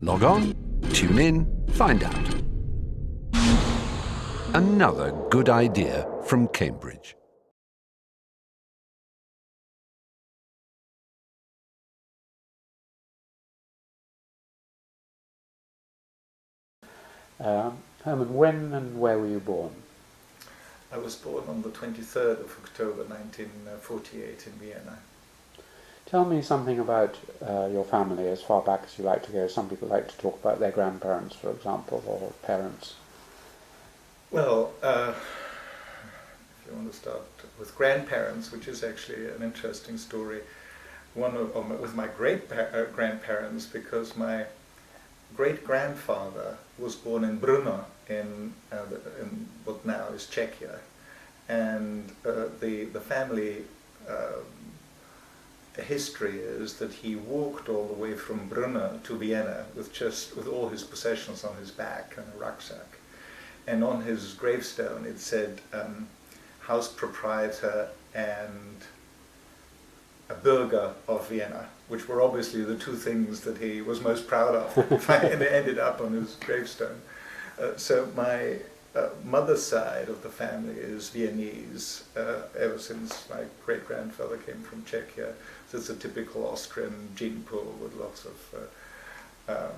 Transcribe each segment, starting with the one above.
Log on, tune in, find out. Another good idea from Cambridge. Hermann, when and where were you born? I was born on the 23rd of October 1948 in Vienna. Tell me something about your family as far back as you like to go. Some people like to talk about their grandparents, for example, or parents. Well, if you want to start with grandparents, which is actually an interesting story, with my great-grandparents, because my great-grandfather was born in Brno, in what now is Czechia, and the family history is that he walked all the way from Brno to Vienna with all his possessions on his back and a rucksack, and on his gravestone it said house proprietor and a Bürger of Vienna, which were obviously the two things that he was most proud of, and they ended up on his gravestone. So my mother's side of the family is Viennese, ever since my great-grandfather came from Czechia. So it's a typical Austrian gene pool with lots of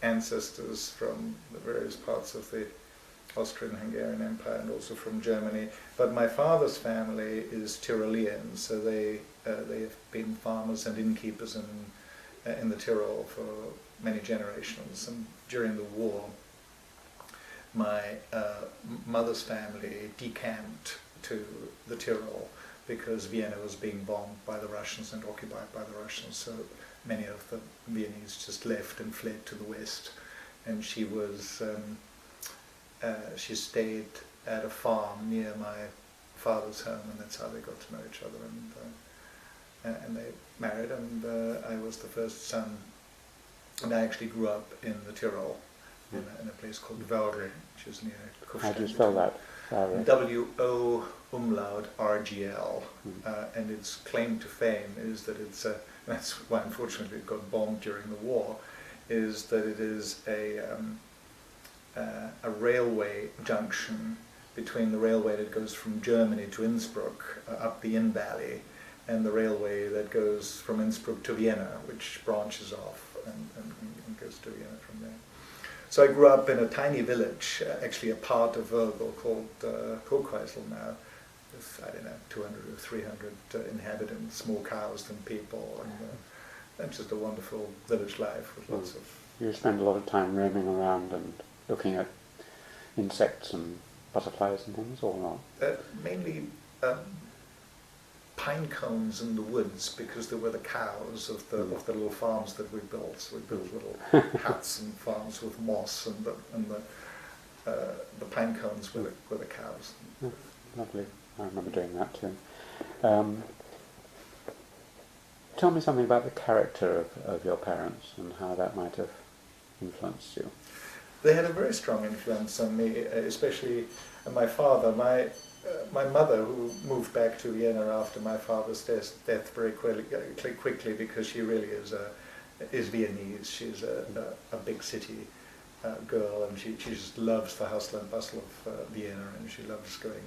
ancestors from the various parts of the Austrian-Hungarian Empire and also from Germany. But my father's family is Tyrolean, so they have been farmers and innkeepers in the Tyrol for many generations. And during the war, my mother's family decamped to the Tyrol because Vienna was being bombed by the Russians and occupied by the Russians. So many of the Viennese just left and fled to the west. And she was she stayed at a farm near my father's home, and that's how they got to know each other. And they married, and I was the first son. And I actually grew up in the Tyrol, in a place called Wörgl, which is near Kufstein. How do you spell that? W-O umlaut R-G-L. And its claim to fame is that it's that's why unfortunately it got bombed during the war, is that it is a railway junction between the railway that goes from Germany to Innsbruck up the Inn Valley, and the railway that goes from Innsbruck to Vienna, which branches off and goes to Vienna from there. So I grew up in a tiny village, actually a part of Wörgl called Kurkreisel now, with, I don't know, 200 or 300 inhabitants, more cows than people, and just a wonderful village life with lots of... You spend a lot of time roaming around and looking at insects and butterflies and things, or not? Mainly pine cones in the woods, because they were the cows of the little farms that we built. So we built little huts and farms with moss, and the pine cones were the cows. Lovely. I remember doing that too. Tell me something about the character of your parents and how that might have influenced you. They had a very strong influence on me, especially my father. My mother, who moved back to Vienna after my father's death very quickly, because she really is Viennese. She's a big city girl, and she just loves the hustle and bustle of Vienna, and she loves going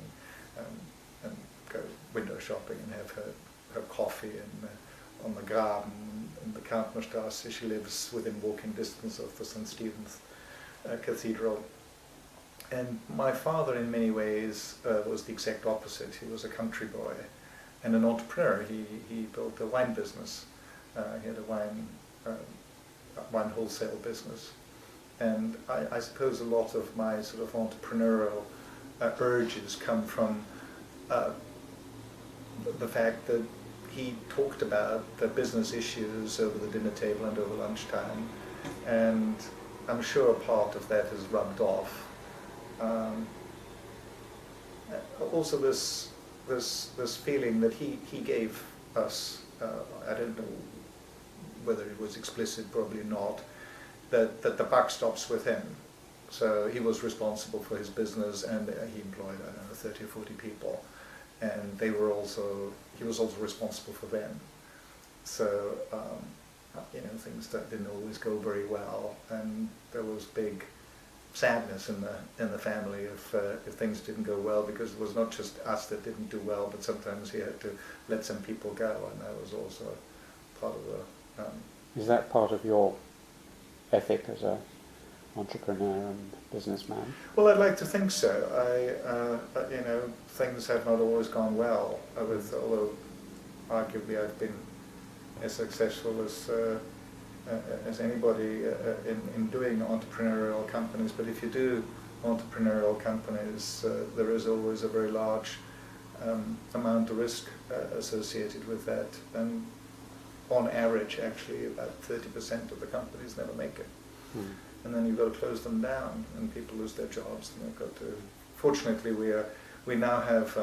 and go window shopping and have her coffee on the Graben in the Kärntnerstraße. She lives within walking distance of the St. Stephen's Cathedral. And my father, in many ways, was the exact opposite. He was a country boy and an entrepreneur. He built a wine business. He had a wine wholesale business. And I suppose a lot of my sort of entrepreneurial urges come from the fact that he talked about the business issues over the dinner table and over lunchtime. And I'm sure part of that has rubbed off. Also this feeling that he gave us, I don't know whether it was explicit, probably not, that the buck stops with him. So he was responsible for his business, and he employed, I don't know, 30 or 40 people, and he was also responsible for them. So things that didn't always go very well, and there was big sadness in the family if things didn't go well, because it was not just us that didn't do well, but sometimes he had to let some people go, and that was also part of the. Is that part of your ethic as a entrepreneur and businessman? Well, I'd like to think so. Things have not always gone well. Although arguably I've been as successful as anybody in doing entrepreneurial companies. But if you do entrepreneurial companies, there is always a very large amount of risk associated with that. And on average, actually, about 30% of the companies never make it. Mm. And then you've got to close them down, and people lose their jobs. And they've got to. Fortunately, we now have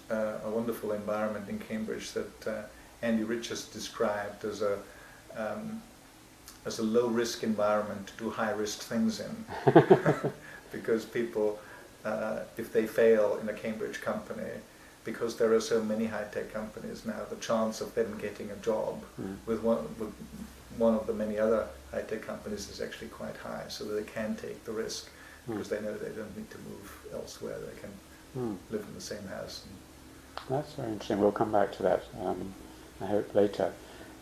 a wonderful environment in Cambridge that Andy Rich has described as a low-risk environment to do high-risk things in, because people, if they fail in a Cambridge company, because there are so many high-tech companies now, the chance of them getting a job with one of the many other high-tech companies is actually quite high, so that they can take the risk because they know they don't need to move elsewhere. They can live in the same house. That's very interesting. We'll come back to that, I hope, later.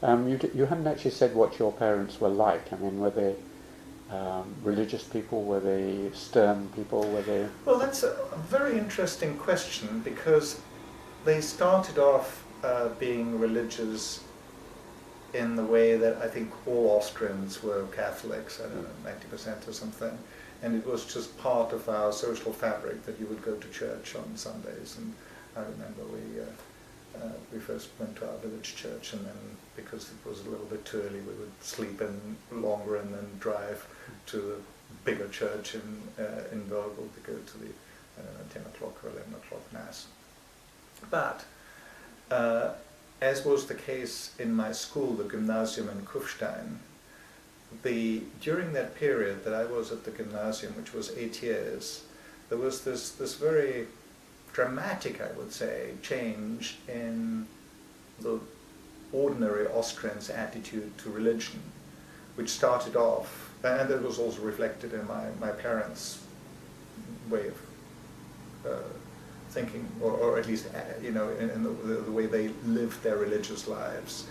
You hadn't actually said what your parents were like. I mean, were they religious people? Were they stern people? Were they? Well, that's a very interesting question, because they started off being religious in the way that I think all Austrians were Catholics, I don't know, 90% or something. And it was just part of our social fabric that you would go to church on Sundays. And I remember we first went to our village church, and then because it was a little bit too early, we would sleep in longer and then drive to the bigger church in Vogel to go to the 10 o'clock or 11 o'clock Mass. But as was the case in my school, the Gymnasium in Kufstein, during that period that I was at the gymnasium, which was 8 years, there was this very dramatic, I would say, change in the ordinary Austrians' attitude to religion, which started off, and it was also reflected in my parents' way of thinking, or at least in the way they lived their religious lives.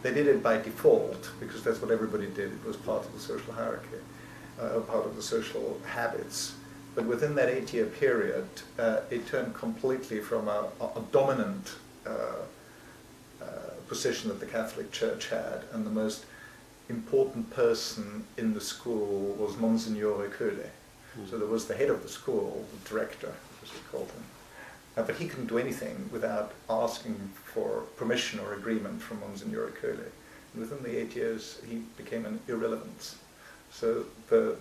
They did it by default, because that's what everybody did. It was part of the social hierarchy, part of the social habits. But within that 8-year period, it turned completely from a dominant position that the Catholic Church had, and the most important person in the school was Monsignore Köhle. So there was the head of the school, the director, as we called him. But he couldn't do anything without asking for permission or agreement from Monsignore Köhle. And within the 8 years, he became an irrelevance. So the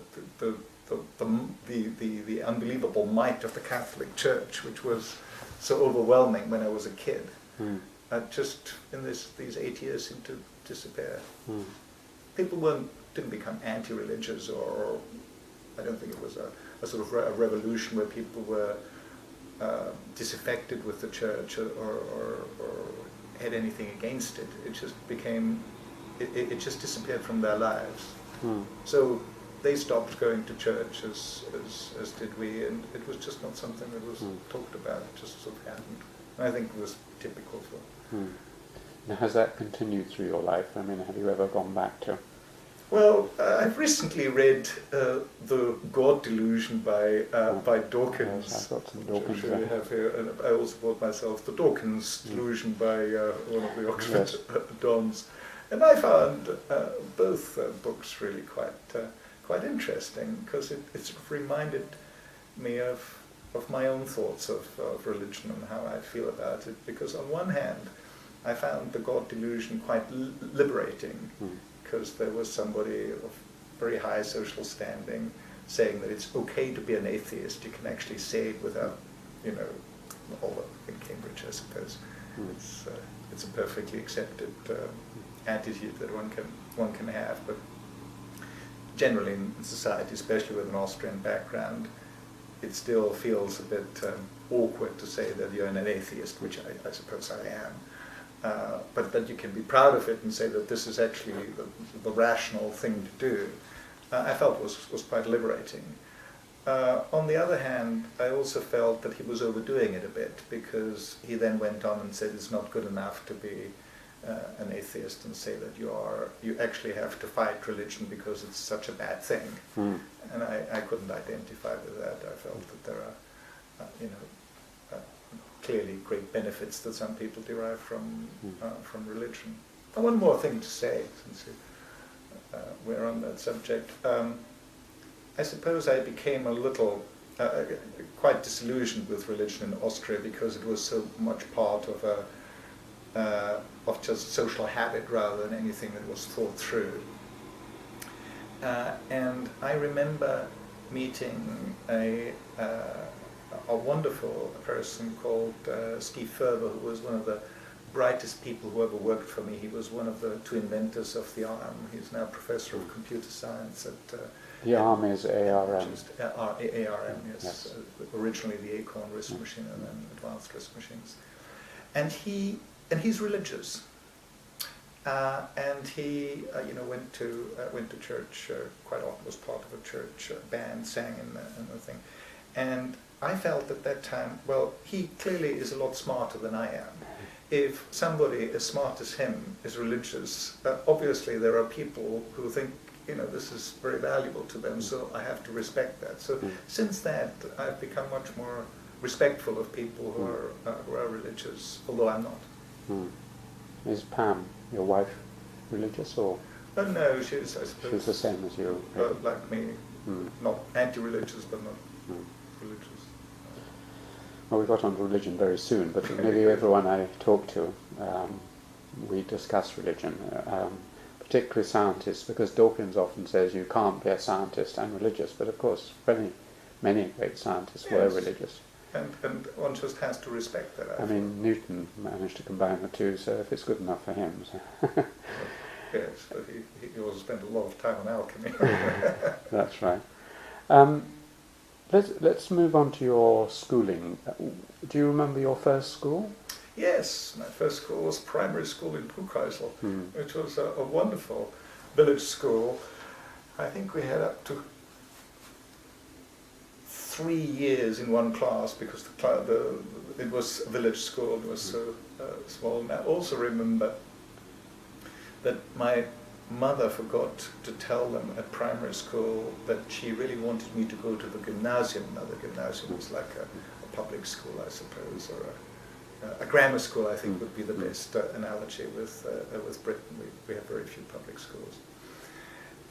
unbelievable might of the Catholic Church, which was so overwhelming when I was a kid, just in these 8 years seemed to disappear. People didn't become anti-religious, or I don't think it was a sort of a revolution where people were disaffected with the church or had anything against it. It just became, it just disappeared from their lives. So they stopped going to church as did we, and it was just not something that was talked about. It just sort of happened. And I think it was typical for. Now, has that continued through your life? I mean, have you ever gone back to? Well, I've recently read The God Delusion by Dawkins. Yes, I've got some Dawkins which I have here, and I also bought myself The Dawkins Delusion by one of the Oxford Dons. And I found both books really quite interesting, because it sort of reminded me of my own thoughts of religion and how I feel about it. Because on one hand, I found The God Delusion quite liberating, because there was somebody of very high social standing saying that it's okay to be an atheist. You can actually say it without, although in Cambridge, I suppose, it's a perfectly accepted attitude that one can have. But generally in society, especially with an Austrian background, it still feels a bit awkward to say that you're an atheist, which I suppose I am. but that you can be proud of it and say that this is actually the rational thing to do, I felt was quite liberating. On the other hand, I also felt that he was overdoing it a bit, because he then went on and said it's not good enough to be an atheist and say that you actually have to fight religion because it's such a bad thing. And I couldn't identify with that. I felt that there are, clearly great benefits that some people derive from religion. One more thing to say, since we're on that subject. I suppose I became a little quite disillusioned with religion in Austria, because it was so much part of just social habit rather than anything that was thought through. And I remember meeting a wonderful person called Steve Ferber, who was one of the brightest people who ever worked for me. He was one of the two inventors of the ARM. He's now professor of computer science at the ARM is ARM. ARM, yes. Yes. Originally the Acorn RISC machine and then advanced RISC machines. And he's religious. And he went to church quite often, was part of a church band, sang in the thing. And I felt at that time, well, he clearly is a lot smarter than I am. If somebody as smart as him is religious, obviously there are people who think, this is very valuable to them, so I have to respect that. So since that, I've become much more respectful of people who are religious, although I'm not. Is Pam, your wife, religious, or? No, she's, I suppose, she's the same as you. Like me, not anti-religious, but not religious. Well, we got on to religion very soon, but maybe everyone I talk to, we discuss religion, particularly scientists, because Dawkins often says you can't be a scientist and religious, but of course many great scientists were religious. And one just has to respect that. I mean, Newton managed to combine the two, so if it's good enough for him. So. Yes, but he also spent a lot of time on alchemy. That's right. Let's move on to your schooling. Do you remember your first school? Yes, my first school was primary school in Puchheisel, which was a wonderful village school. I think we had up to 3 years in one class, because it was a village school. It was so small. And I also remember that my mother forgot to tell them at primary school that she really wanted me to go to the gymnasium. Now the gymnasium was like a public school, I suppose, or a grammar school, I think, would be the best analogy with Britain. We have very few public schools.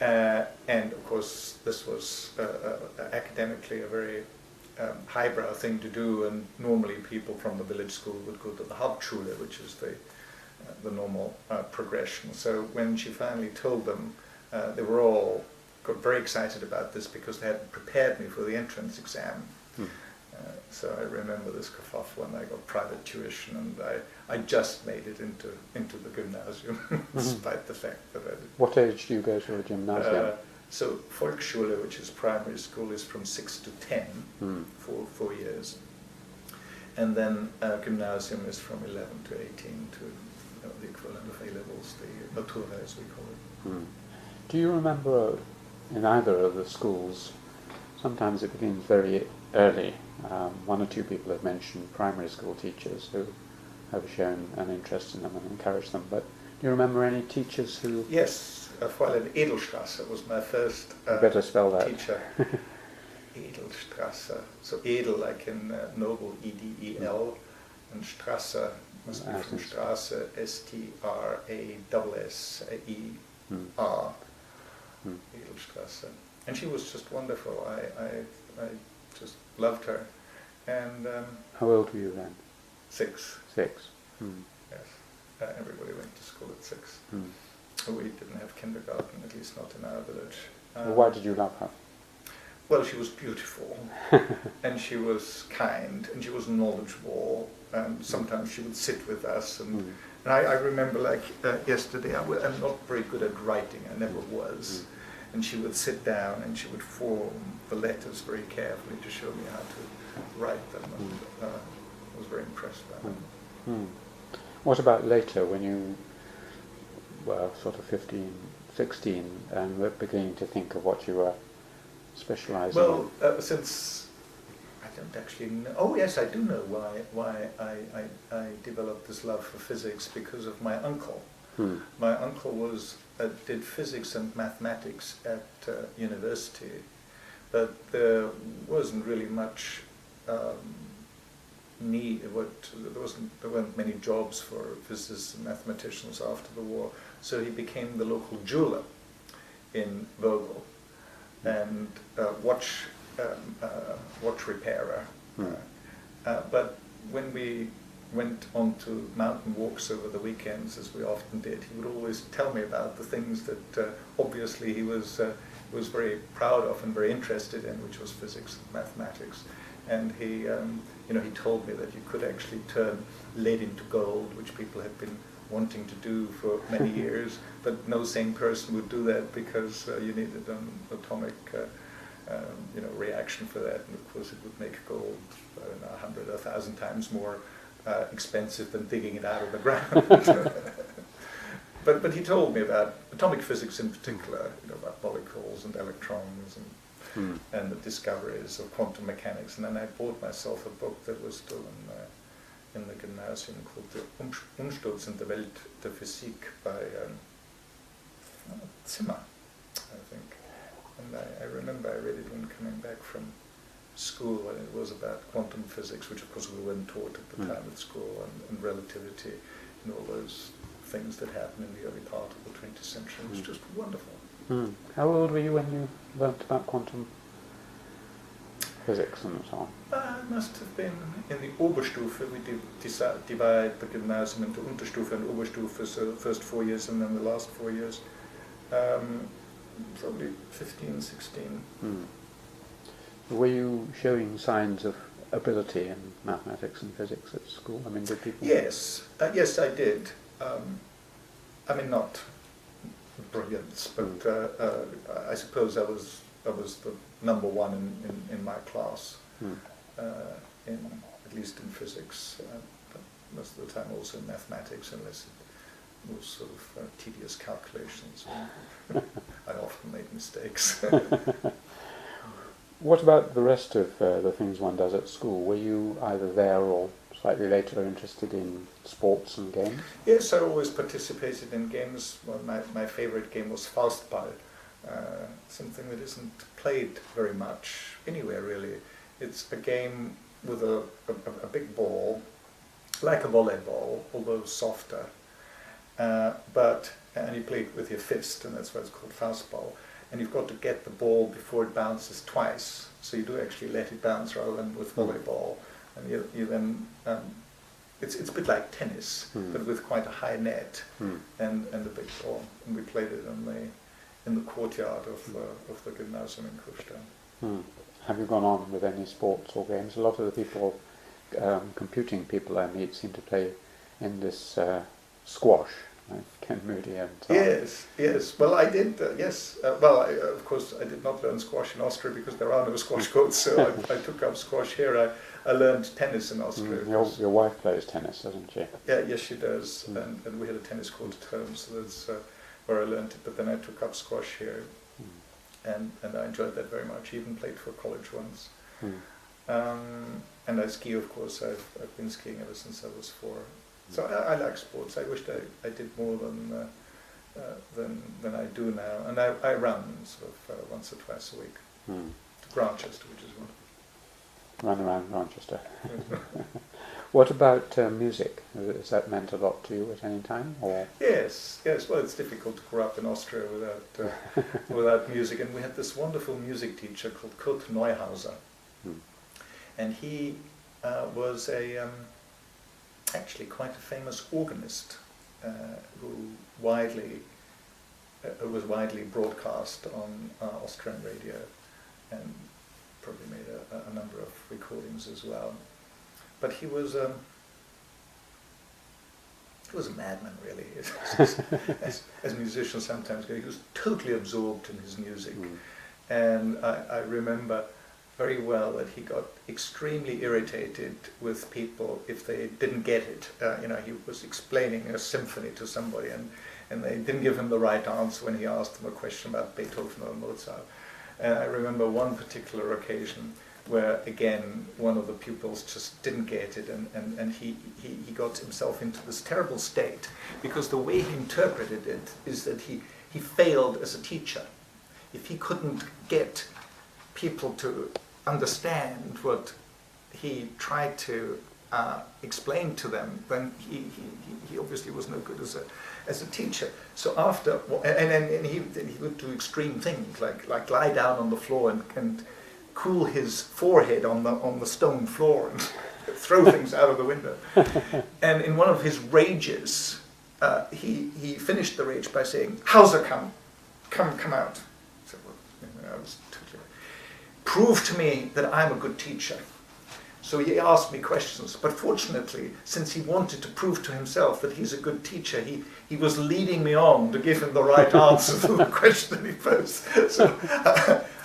And of course, this was academically a very highbrow thing to do, and normally people from the village school would go to the Hauptschule, which is the normal progression. So when she finally told them, they were all got very excited about this, because they had prepared me for the entrance exam. So I remember this kerfuffle, and I got private tuition, and I just made it into the gymnasium, despite the fact that I did. What age do you go to a gymnasium? So Volksschule, which is primary school, is from 6 to 10, for 4 years. And then gymnasium is from 11 to 18 to the equivalent of A-levels, the Matura as we call it. Do you remember in either of the schools, sometimes it begins very early. One or two people have mentioned primary school teachers who have shown an interest in them and encouraged them, but do you remember any teachers who... Yes, Fräulein Edelstrasse was my first better spell that. teacher. Edelstrasse, so edel like in noble, E-D-E-L, and Strasse must be from Strasse, S-T-R-A-S-S-E-R, Edelstrasse. And she was just wonderful. I just loved her. And how old were you then? 6. 6. Yes. Everybody went to school at 6. We didn't have kindergarten, at least not in our village. Well, why did you love her? Well, she was beautiful, and she was kind, and she was knowledgeable, and sometimes she would sit with us. And I remember, like yesterday, I'm not very good at writing, I never was. And she would sit down and she would form the letters very carefully to show me how to write them, and I was very impressed by them. What about later, when you were sort of 15, 16, and were beginning to think of what you were specialising in? Well, since I don't actually know. Oh yes, I do know why I developed this love for physics, because of my uncle. My uncle did physics and mathematics at university, but there wasn't really much need. There weren't many jobs for physicists and mathematicians after the war, so he became the local jeweler in Vogel and watch repairer. But when we went on to mountain walks over the weekends, as we often did, he would always tell me about the things that obviously he was very proud of and very interested in, which was physics and mathematics. And he told me that you could actually turn lead into gold, which people had been wanting to do for many years, but no sane person would do that because you needed an atomic reaction for that, and of course it would make gold 100 or 1,000 times more expensive than digging it out of the ground. But he told me about atomic physics in particular, about molecules and electrons and the discoveries of quantum mechanics. And then I bought myself a book that was still in the gymnasium called The Umstürzende Welt der Physik by Zimmer, I think. And I remember I read it when coming back from school, and it was about quantum physics, which of course we weren't taught at the time at school, and relativity and all those things that happened in the early part of the 20th century. It was just wonderful. How old were you when you learnt about quantum physics and so on? I must have been in the Oberstufe. We divide the gymnasium into Unterstufe and Oberstufe, so the first 4 years and then the last 4 years. Probably 15, 16. Were you showing signs of ability in mathematics and physics at school? I mean, did people... Yes, yes, I did. I mean, not brilliance, but I suppose I was the number one in my class, at least in physics. But most of the time also in mathematics, unless it was sort of tedious calculations. I often made mistakes. What about the rest of the things one does at school? Were you either there or slightly later interested in sports and games? Yes, I always participated in games. Well, my favorite game was Faustball, something that isn't played very much anywhere really. It's a game with a big ball, like a volleyball, although softer. And you play it with your fist, and that's why it's called Faustball. And you've got to get the ball before it bounces twice. So you do actually let it bounce rather than with volleyball. And you then, it's a bit like tennis, but with quite a high net and a big ball. And we played it in the courtyard of the gymnasium in Kufstein. Have you gone on with any sports or games? A lot of the people, computing people I meet, seem to play in this squash. Ken Moody and so on. Yes. Well, I did. Yes. Of course, I did not learn squash in Austria because there are no squash courts. So I took up squash here. I learned tennis in Austria. Your wife plays tennis, doesn't she? Yeah, yes, she does. And we had a tennis court at home, so that's where I learned it. But then I took up squash here, and I enjoyed that very much. Even played for college once. And I ski, of course. I've been skiing ever since I was 4. So I like sports. I wished I did more than I do now. And I run sort of once or twice a week to Grantchester, which is wonderful. Run around Grantchester. What about music? Has that meant a lot to you at any time? Or? Yes. Well, it's difficult to grow up in Austria without music. And we had this wonderful music teacher called Kurt Neuhauser. And he was actually quite a famous organist who was widely broadcast on Austrian radio, and probably made a number of recordings as well. But he was a madman, really, as musicians sometimes go. He was totally absorbed in his music, and I remember very well that he got extremely irritated with people if they didn't get it. He was explaining a symphony to somebody and they didn't give him the right answer when he asked them a question about Beethoven or Mozart. And I remember one particular occasion where, again, one of the pupils just didn't get it, and he got himself into this terrible state, because the way he interpreted it is that he failed as a teacher. If he couldn't get people to understand what he tried to explain to them, then he obviously was no good as a teacher. So after, and he would do extreme things like lie down on the floor and cool his forehead on the stone floor and throw things out of the window. And in one of his rages, he finished the rage by saying, "Hauser, come out." So, I was totally, prove to me that I'm a good teacher. So he asked me questions, but fortunately, since he wanted to prove to himself that he's a good teacher, he was leading me on to give him the right answer to the question he posed. So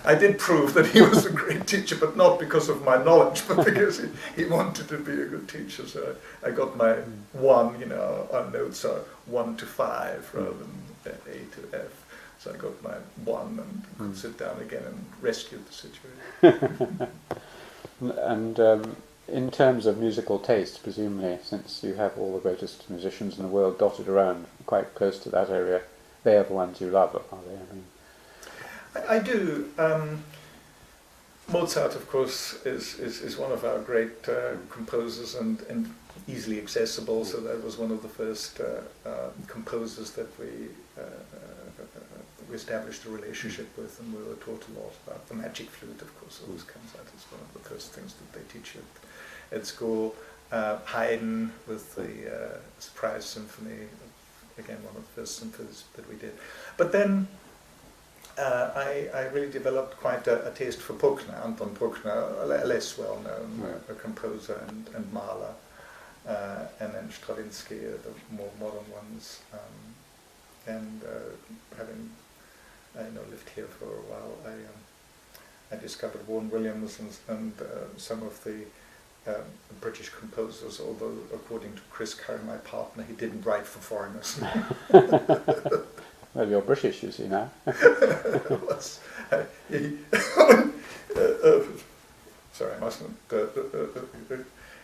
I did prove that he was a great teacher, but not because of my knowledge, but because he wanted to be a good teacher. So I got my 1, our notes are 1 to 5 rather than A to F. So I got my 1 and could sit down again and rescue the situation. And in terms of musical taste, presumably, since you have all the greatest musicians in the world dotted around quite close to that area, they are the ones you love, are they? I do. Mozart, of course, is one of our great composers and easily accessible, so that was one of the first composers that we established a relationship with, and we were taught a lot about. The magic flute, of course, always comes out as one of the first things that they teach you at school. Haydn with the Surprise Symphony, again one of the first symphonies that we did. But then I really developed quite a taste for Bruckner, Anton Bruckner, a less well-known composer, and Mahler, and then Stravinsky, the more modern ones. And having lived here for a while, I discovered Vaughan Williams and some of the British composers, although according to Chris Curry, my partner, he didn't write for foreigners. Well, you're British, you see, now. Sorry, I mustn't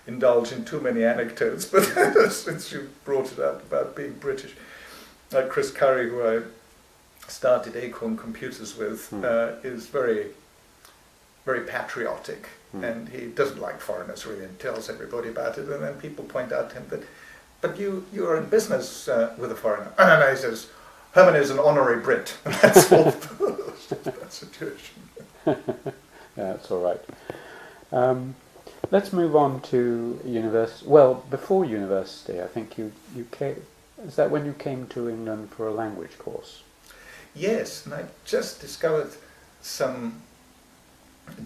indulge in too many anecdotes, but since you brought it up about being British, Chris Curry, who I started Acorn Computers with, is very, very patriotic, and he doesn't like foreigners really, and tells everybody about it. And then people point out to him that, but you are in business with a foreigner. No, he says, Hermann is an honorary Brit, and that's all. That situation. Yeah, that's all right. Let's move on to university. Well, before university, I think you came. Is that when you came to England for a language course? Yes, and I just discovered some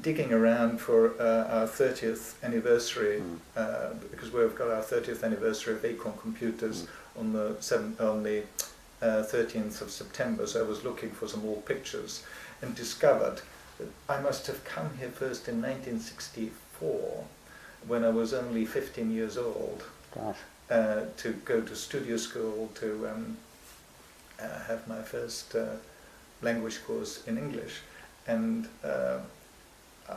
digging around for our 30th anniversary, because we've got our 30th anniversary of Acorn Computers on the 13th of September, so I was looking for some old pictures and discovered that I must have come here first in 1964, when I was only 15 years old. Gosh. To go to studio school, to have my first language course in English. And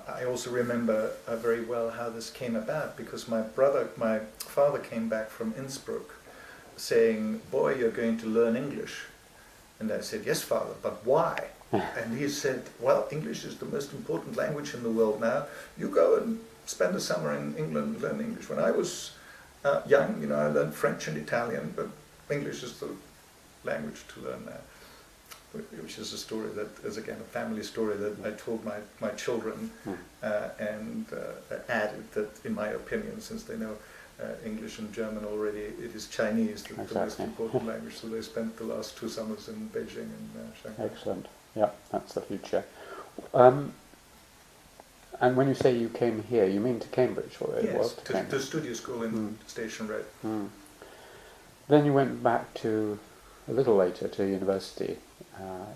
I also remember very well how this came about, because my father came back from Innsbruck saying, "Boy, you're going to learn English." And I said, "Yes, Father, but why?" And he said, "Well, English is the most important language in the world now. You go and spend the summer in England and learn English." When I was young, I learned French and Italian, but English is the language to learn now, which is a story that is, again, a family story that I told my children, and added that, in my opinion, since they know English and German already, it is Chinese, the most important language, so they spent the last 2 summers in Beijing and Shanghai. Excellent. Yeah, that's the future. And when you say you came here, you mean to Cambridge? Or it was to studio school in Station Road. Then you went back to, a little later, to university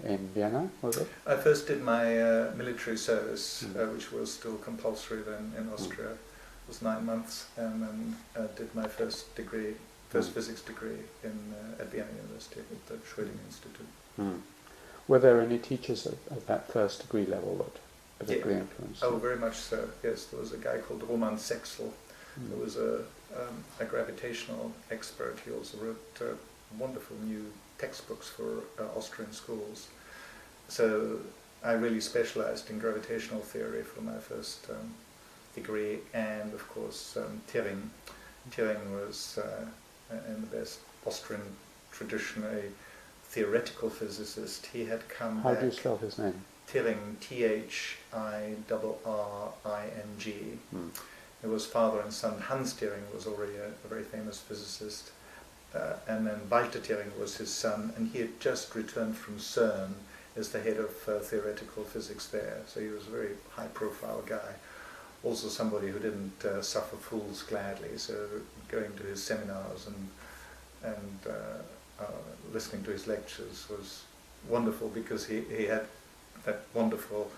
in Vienna, was it? I first did my military service, which was still compulsory then in Austria. It was 9 months, and then did my first physics degree at Vienna University at the Schrödinger Institute. Were there any teachers at that first degree level that particularly influenced you? Oh, very much so. Yes, there was a guy called Roman Sexel, who was a gravitational expert. He also wrote wonderful new textbooks for Austrian schools. So I really specialized in gravitational theory for my first degree, and of course Thierry. Thierry was, in the best Austrian tradition, a theoretical physicist. He had come How back. do you spell his name? Thierry, Thirring. It was father and son. Hans Thierry was already a very famous physicist, and then Walter Thierry was his son, and he had just returned from CERN as the head of theoretical physics there. So he was a very high-profile guy. Also somebody who didn't suffer fools gladly. So going to his seminars and listening to his lectures was wonderful, because he had that wonderful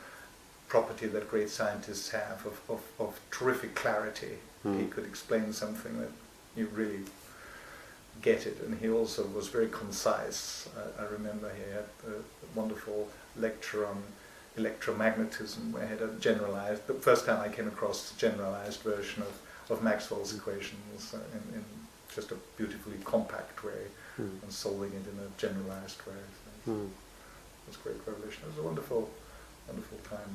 property that great scientists have of terrific clarity. He could explain something that you really get it, and he also was very concise. I remember he had a wonderful lecture on electromagnetism, where he had the first time I came across the generalized version of Maxwell's equations in just a beautifully compact way, and solving it in a generalized way. So it was a great revelation. It was a wonderful time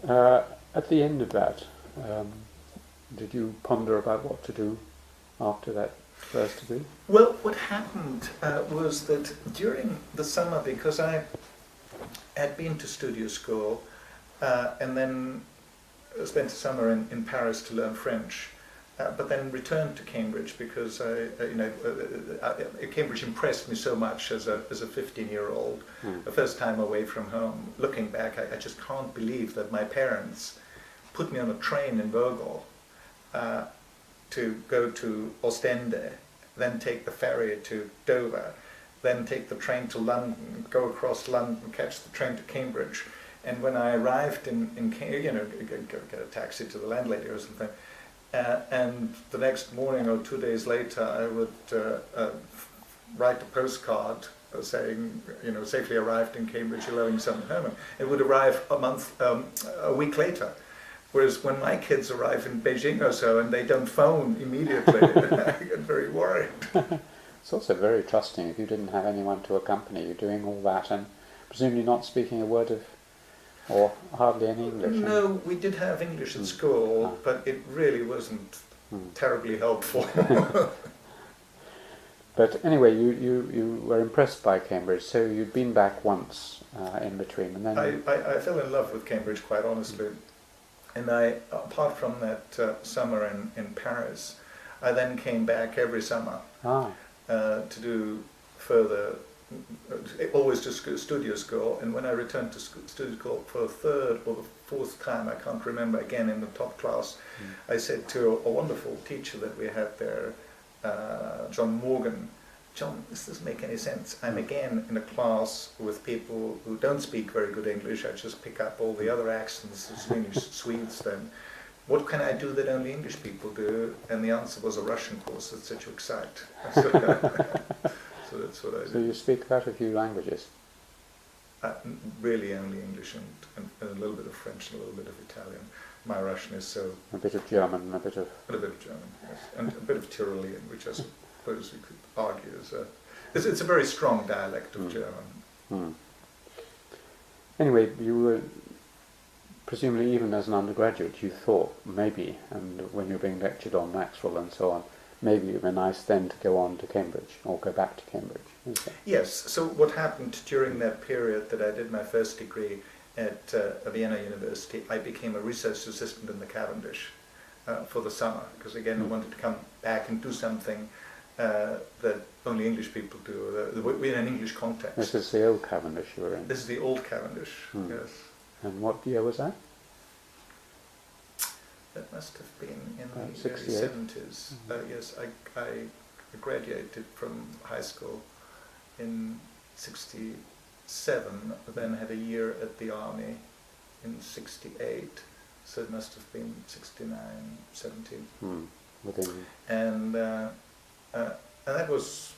there. At the end of that, did you ponder about what to do after that first degree? Well, what happened was that during the summer, because I had been to studio school and then spent a summer in Paris to learn French, but then returned to Cambridge because Cambridge impressed me so much as a 15-year-old, the first time away from home. Looking back, I just can't believe that my parents put me on a train in Vogel to go to Ostende, then take the ferry to Dover, then take the train to London, go across London, catch the train to Cambridge. And when I arrived in get a taxi to the landlady or something, and the next morning or 2 days later, I would write a postcard saying, safely arrived in Cambridge, 11-7 Hermann. It would arrive a week later. Whereas when my kids arrive in Beijing or so and they don't phone immediately, I get very worried. It's also very trusting if you didn't have anyone to accompany you doing all that, and presumably not speaking a word of, or hardly any English. No, we did have English at school, but it really wasn't terribly helpful. But anyway, you were impressed by Cambridge, so you'd been back once in between, and then I fell in love with Cambridge, quite honestly. And apart from that summer in Paris, I then came back every summer to do further, always to studio school. And when I returned to studio school for the third or the fourth time, I can't remember, again in the top class, I said to a wonderful teacher that we had there, John Morgan, "John, does this make any sense? I'm again in a class with people who don't speak very good English. I just pick up all the other accents, the Swedish Swedes then. What can I do that only English people do?" And the answer was a Russian course that set you excite. So that's what I did. So you speak quite a few languages? Really only English and a little bit of French and a little bit of Italian. My Russian is so... A bit of German and a bit of... A bit of German, yes. And a bit of Tyrolean, which I suppose we could argue is it's a very strong dialect of German. Anyway, you were, presumably even as an undergraduate, you thought maybe, and when you were being lectured on Maxwell and so on, maybe it would be nice then to go on to Cambridge, or go back to Cambridge. Yes, so what happened during that period that I did my first degree at Vienna University, I became a research assistant in the Cavendish for the summer, because again I wanted to come back and do something that only English people do, in an English context. This is the old Cavendish you were in? This is the old Cavendish, yes. And what year was that? That must have been in the early 68? 70s. Yes, I graduated from high school in 67, then had a year at the army in 68, so it must have been 69, 70. Within. And that was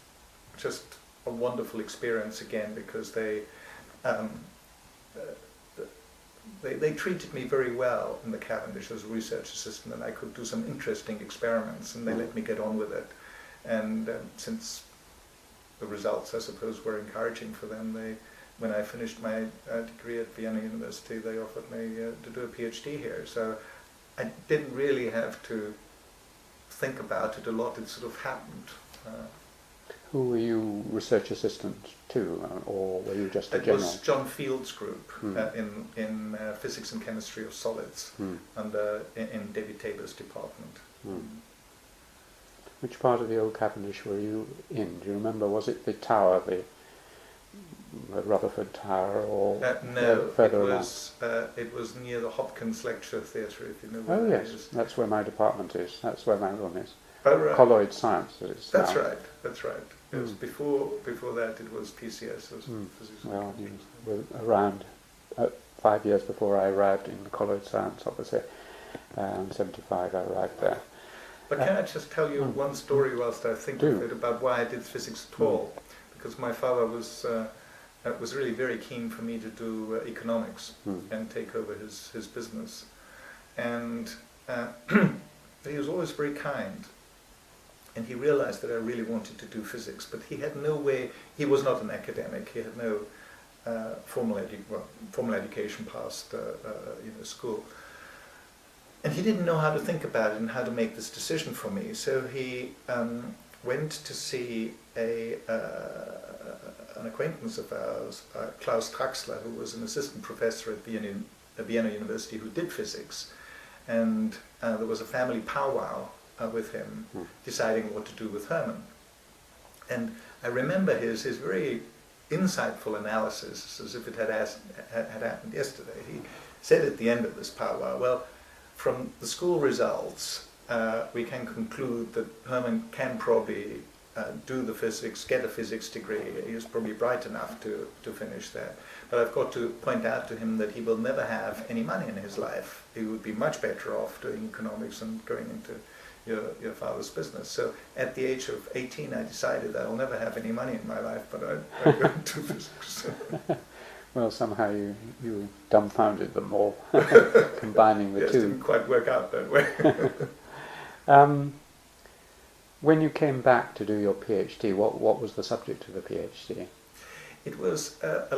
just a wonderful experience again, because they treated me very well in the Cavendish as a research assistant, and I could do some interesting experiments, and they let me get on with it. And since the results, I suppose, were encouraging for them, when I finished my degree at Vienna University, they offered me to do a PhD here. So I didn't really have to think about it a lot, it sort of happened. Who were you research assistant to, or were you just a general? It was John Field's group in physics and chemistry of solids, in David Tabor's department. Which part of the old Cavendish were you in? Do you remember? Was it the tower, the Rutherford Tower, or no? Further it was near the Hopkins Lecture Theatre, if you know where that yes, is. That's where my department is. That's where my room is. Oh, right. Colloid Science. That's right. That's right. It was before that. It was PCS. It was physics. Well, you were around 5 years before I arrived in Colloid Science. Obviously, in '75 I arrived there. But can I just tell you one story whilst I think of it about why I did physics at all? Because my father was really very keen for me to do economics and take over his business, and he was always very kind. And he realized that I really wanted to do physics, but he had no way. He was not an academic. He had no formal education past school, and he didn't know how to think about it and how to make this decision for me. So he went to see an acquaintance of ours, Klaus Traxler, who was an assistant professor at Vienna University, who did physics, and there was a family powwow with him, deciding what to do with Hermann. And I remember his very insightful analysis, as if it had happened yesterday. He said at the end of this powwow, well, from the school results, we can conclude that Hermann can probably do the physics, get a physics degree. He is probably bright enough to finish that. But I've got to point out to him that he will never have any money in his life. He would be much better off doing economics and going into your father's business. So at the age of 18, I decided I'll never have any money in my life, but I'll go into physics. Well, somehow you dumbfounded them all, combining the yes, two. It didn't quite work out that way. When you came back to do your PhD, what was the subject of the PhD? It was a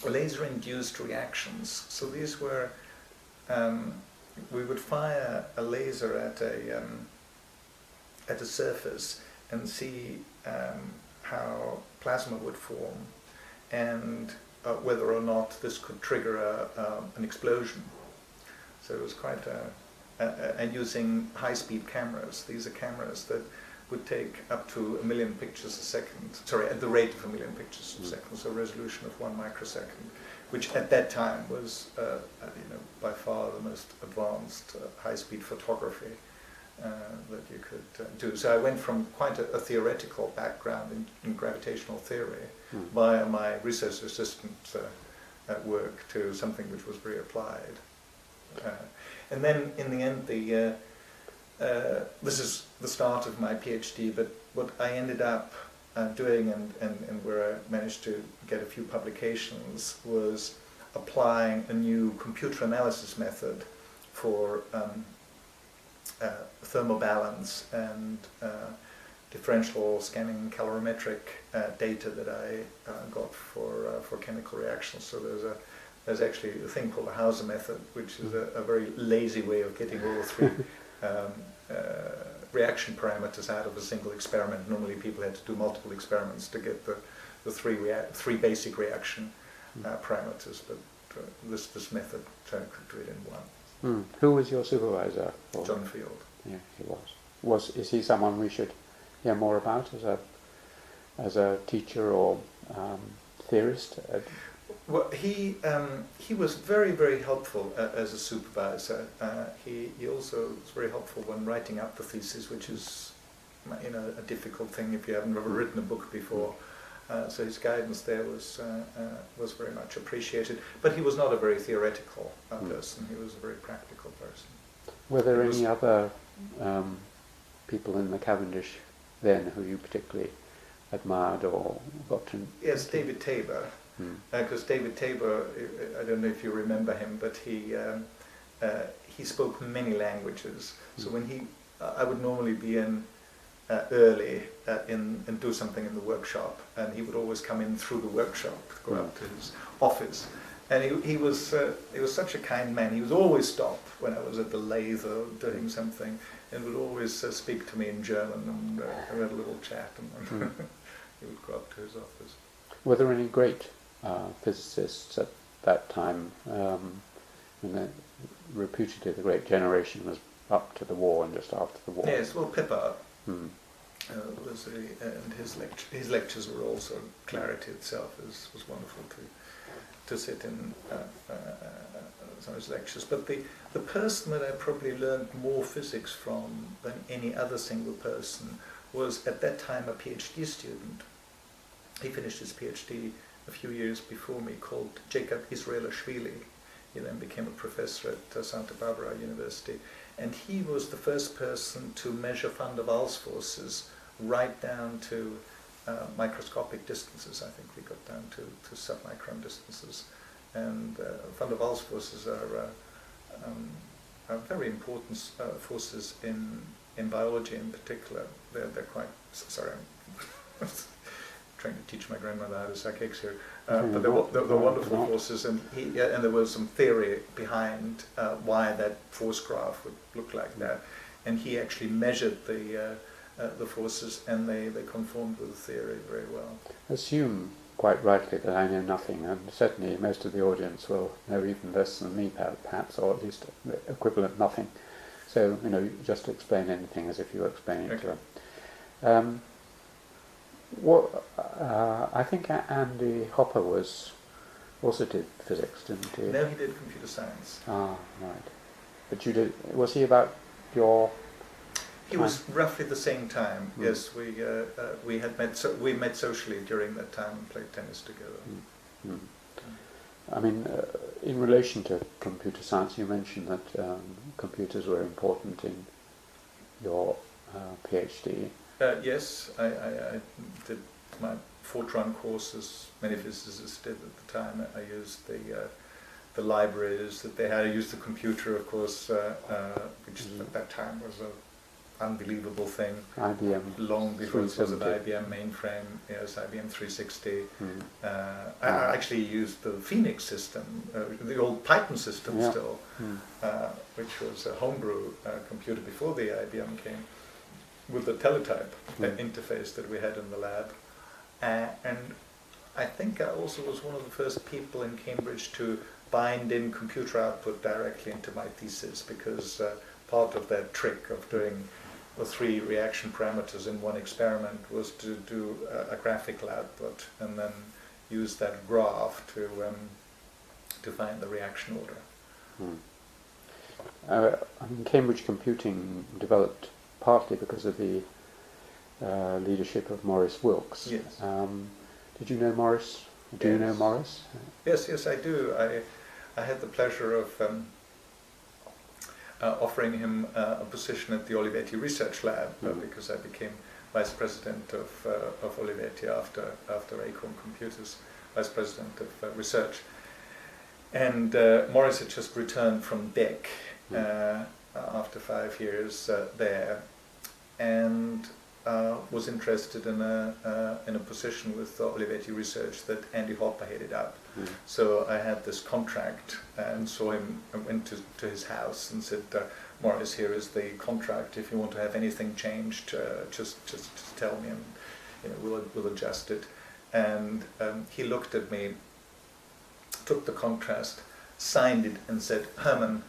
laser-induced reactions. So these were, we would fire a laser at a surface and see how plasma would form, and whether or not this could trigger an explosion. So it was quite and using high-speed cameras. These are cameras that would take up to 1 million pictures a second, sorry, at the rate of 1 million pictures a second, so a resolution of 1 microsecond, which at that time was by far the most advanced high-speed photography that you could do. So I went from quite a theoretical background in gravitational theory via my research assistant work to something which was very applied. And then in the end, this is the start of my PhD, but what I ended up doing and where I managed to get a few publications was applying a new computer analysis method for thermobalance and differential scanning calorimetric data that I got for chemical reactions. So there's actually a thing called the Hauser method, which is a very lazy way of getting all three reaction parameters out of a single experiment. Normally people had to do multiple experiments to get the three basic reaction parameters, but this method could do it in one. Who was your supervisor? John Field. Yeah, he was. Is he someone we should hear more about as a teacher or theorist? Well, he was very, very helpful as a supervisor. He also was very helpful when writing up the thesis, which is a difficult thing if you haven't ever written a book before. So his guidance there was very much appreciated. But he was not a very theoretical person. He was a very practical person. Were there any other people in the Cavendish then who you particularly admired or got to? Yes, David Tabor. Because David Tabor, I don't know if you remember him, but he spoke many languages. So when I would normally be in early and do something in the workshop, and he would always come in through the workshop, go up to his office, and he was such a kind man. He would always stop when I was at the lathe or doing something, and would always speak to me in German, and we had a little chat, and he would go up to his office. Were there any great physicists at that time? When reputedly the great generation was up to the war and just after the war. Yes, well, Pippa was and his lectures were also clarity itself. Was wonderful to sit in some of his lectures. But the person that I probably learned more physics from than any other single person was at that time a PhD student. He finished his PhD a few years before me, called Jacob Israelashvili. He then became a professor at Santa Barbara University, and he was the first person to measure van der Waals forces right down to microscopic distances. I think we got down to submicron distances, and van der Waals forces are very important forces in biology in particular. They're quite, sorry, I'm trying to teach my grandmother how to suck eggs here. But they're wonderful forces, and there was some theory behind why that force graph would look like that, and he actually measured the forces, and they conformed with the theory very well. Assume quite rightly that I know nothing, and certainly most of the audience will know even less than me, perhaps, or at least equivalent nothing. So just explain anything as if you were explaining it to them. I think Andy Hopper also did physics, didn't he? No, he did computer science. Ah, right. But you did. Was he about your? He was roughly the same time. Yes, we had met. We met socially during that time and played tennis together. I mean, in relation to computer science, you mentioned that computers were important in your PhD. Yes, I did my Fortran course, as many physicists did at the time. I used the libraries that they had. I used the computer, of course, which at that time was an unbelievable thing. IBM. Long before it was an IBM mainframe. Yes, IBM 360. I actually used the Phoenix system, the old Python system still, which was a homebrew computer before the IBM came, with the teletype interface that we had in the lab. And I think I also was one of the first people in Cambridge to bind in computer output directly into my thesis, because part of that trick of doing the 3 reaction parameters in one experiment was to do a graphical output and then use that graph to find the reaction order. I mean, Cambridge computing developed partly because of the leadership of Maurice Wilkes. Yes. Did you know Maurice? Do you know Maurice? Yes, I do. I had the pleasure of offering him a position at the Olivetti Research Lab because I became vice president of Olivetti after Acorn Computers, vice president of research. And Maurice had just returned from DEC after 5 years there, and was interested in a position with Olivetti Research that Andy Hopper headed up. So I had this contract and saw him. I went to his house and said, Maurice, here is the contract. If you want to have anything changed, just tell me, and we'll adjust it. And he looked at me, took the contrast, signed it, and said, Hermann,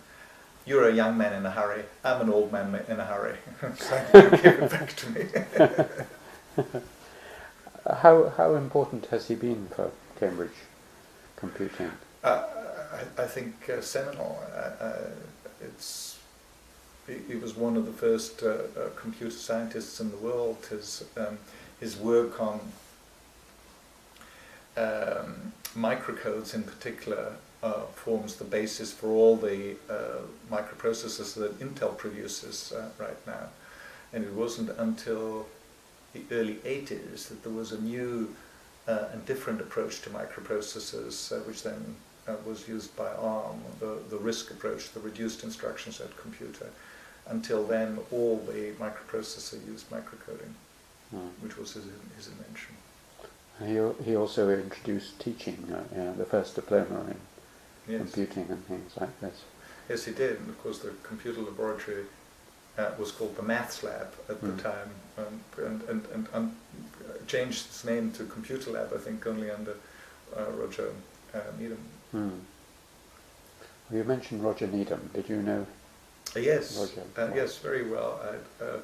you're a young man in a hurry. I'm an old man in a hurry. So he gave it back to me. How important has he been for Cambridge computing? I think seminal. he was one of the first computer scientists in the world. His work on microcodes in particular forms the basis for all the microprocessors that Intel produces right now. And it wasn't until the early 80s that there was a new and different approach to microprocessors, which then was used by ARM, the RISC approach, the reduced instruction set computer. Until then, all the microprocessor used microcoding, which was his invention. He also introduced teaching, the first diploma in Yes. computing and things like this. Yes, he did. And of course, the computer laboratory was called the Maths Lab at the time, and changed its name to Computer Lab, I think, only under Roger Needham. Well, you mentioned Roger Needham. Did you know Yes, Roger? yes, very well. I had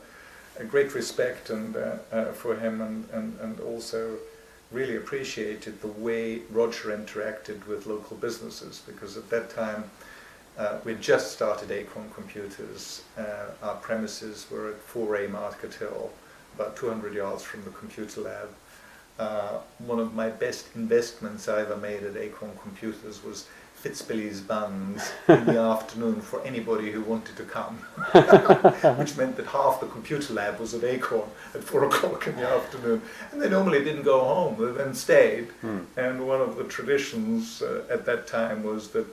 a great respect for him, and also really appreciated the way Roger interacted with local businesses, because at that time we'd just started Acorn Computers. Our premises were at 4A Market Hill, about 200 yards from the computer lab. One of my best investments I ever made at Acorn Computers was Fitzbilly's buns in the afternoon for anybody who wanted to come, which meant that half the computer lab was at Acorn at 4 o'clock in the afternoon, and they normally didn't go home, they then stayed. And one of the traditions at that time was that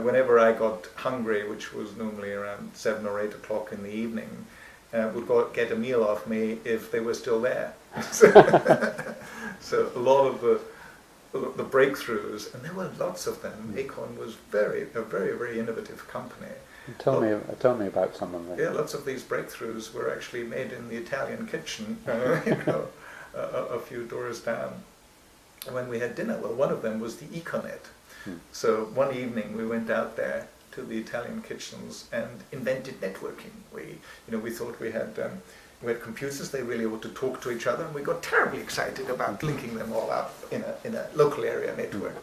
whenever I got hungry, which was normally around 7 or 8 o'clock in the evening, would go get a meal off me if they were still there. So a lot of the breakthroughs, and there were lots of them. Acorn was a very innovative company. Tell me about some of them. Yeah, lots of these breakthroughs were actually made in the Italian kitchen, a few doors down. When we had dinner, well, one of them was the Econet. So one evening we went out there to the Italian kitchens and invented networking. We thought we had computers, they really ought to talk to each other, and we got terribly excited about linking them all up in a local area network.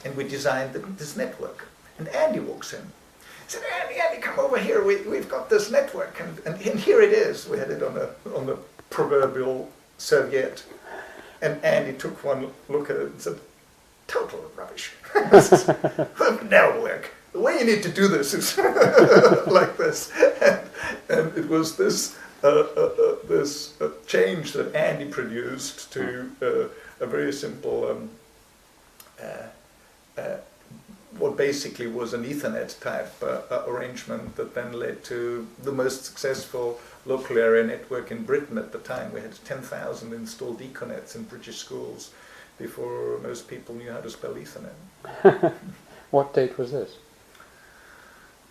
And we designed this network. And Andy walks in. He said, Andy, come over here, we've got this network, and here it is. We had it on the proverbial serviette. And Andy took one look at it and said, total rubbish. It'll never work. The way you need to do this is like this. And it was this change that Andy produced to a very simple, what basically was an Ethernet type arrangement that then led to the most successful local area network in Britain at the time. We had 10,000 installed Econets in British schools before most people knew how to spell Ethernet. What date was this?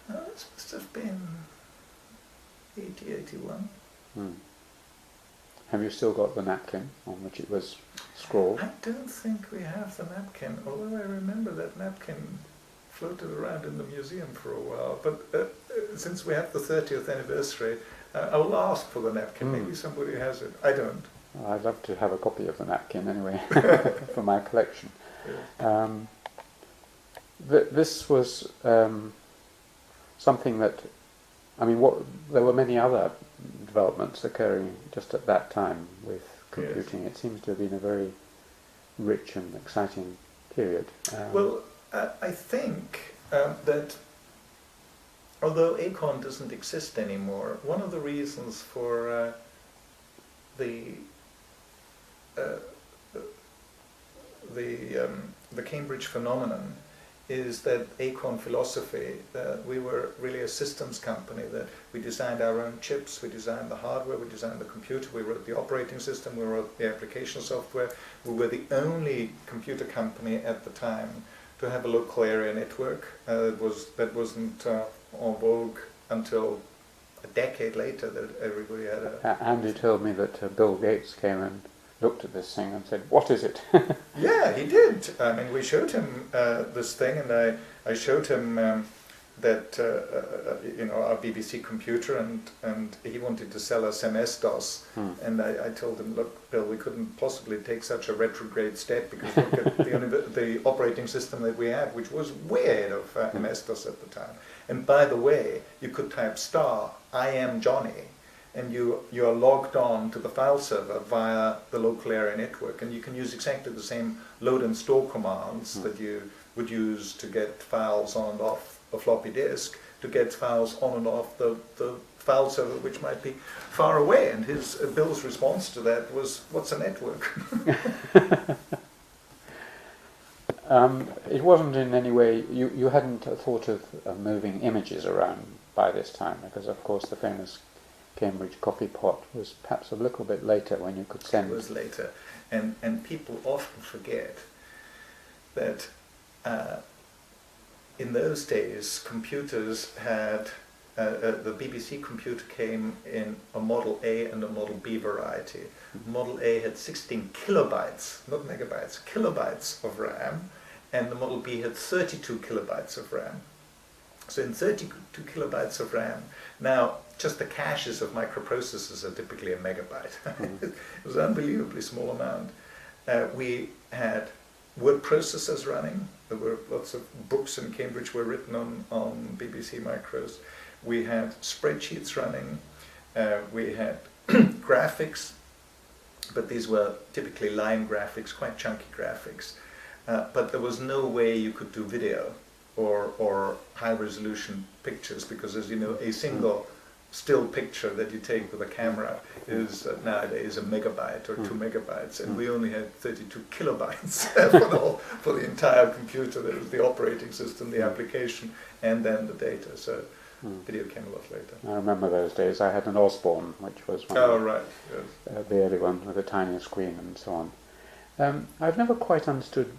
This must have been 80, 81. Have you still got the napkin on which it was scrawled? I don't think we have the napkin, although I remember that napkin floated around in the museum for a while. But since we have the 30th anniversary, I will ask for the napkin. Maybe somebody has it. I don't. Well, I'd love to have a copy of the napkin anyway for my collection. Yeah. This was something that, there were many other developments occurring just at that time with computing. Yes. It seems to have been a very rich and exciting period. Well, I think that although Acorn doesn't exist anymore, one of the reasons for the Cambridge phenomenon is that Acorn philosophy, we were really a systems company, that we designed our own chips, we designed the hardware, we designed the computer, we wrote the operating system, we wrote the application software. We were the only computer company at the time to have a local area network. That wasn't en vogue until a decade later that everybody had a... Andy told me that Bill Gates came and looked at this thing and said, "What is it?" Yeah, he did. We showed him this thing, and I showed him our BBC computer, and he wanted to sell us MS-DOS, and I told him, look, Bill, we couldn't possibly take such a retrograde step, because look at the operating system that we had, which was way ahead of MS-DOS at the time. And by the way, you could type star, I am Johnny, and you are logged on to the file server via the local area network, and you can use exactly the same load and store commands that you would use to get files on and off a floppy disk, to get files on and off the file server, which might be far away. And Bill's response to that was, what's a network? It wasn't in any way, you hadn't thought of moving images around by this time, because of course the famous Cambridge copy pot was perhaps a little bit later, when you could send... It was later, and people often forget that in those days computers had, the BBC computer came in a Model A and a Model B variety. Model A had 16 kilobytes, not megabytes, kilobytes of RAM, and the Model B had 32 kilobytes of RAM. So in 32 kilobytes of RAM, now just the caches of microprocessors are typically a megabyte. It was an unbelievably small amount. We had word processors running. There were lots of books in Cambridge were written on BBC micros. We had spreadsheets running. We had graphics, but these were typically line graphics, quite chunky graphics. But there was no way you could do video or high-resolution pictures, because, as you know, a single still picture that you take with a camera is nowadays a megabyte or 2 megabytes, and we only had 32 kilobytes for the entire computer. That was the operating system, the application, and then the data. So video came a lot later. I remember those days. I had an Osborne, which was one of the early one with a tiny screen and so on. I've never quite understood.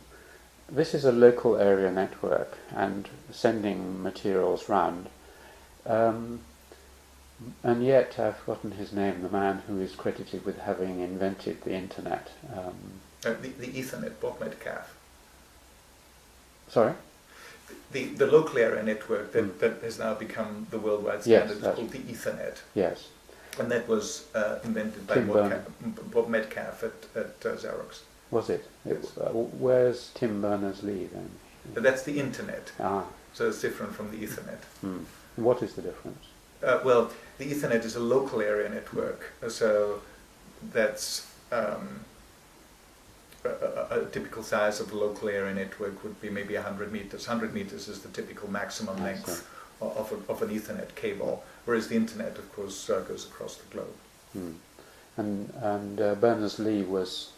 This is a local area network and sending materials round. And yet I've forgotten his name, the man who is credited with having invented the internet. The Ethernet, Bob Metcalfe. Sorry? The local area network that has now become the worldwide standard is called the Ethernet. Yes. And that was invented by Bob Metcalfe at Xerox. Was it? Yes. Where's Tim Berners-Lee then? That's the internet. Ah. So it's different from the Ethernet. What is the difference? Well, the Ethernet is a local area network, so that's a typical size of the local area network would be maybe 100 meters. 100 meters is the typical maximum length of an Ethernet cable, whereas the internet, of course, goes across the globe. And Berners-Lee was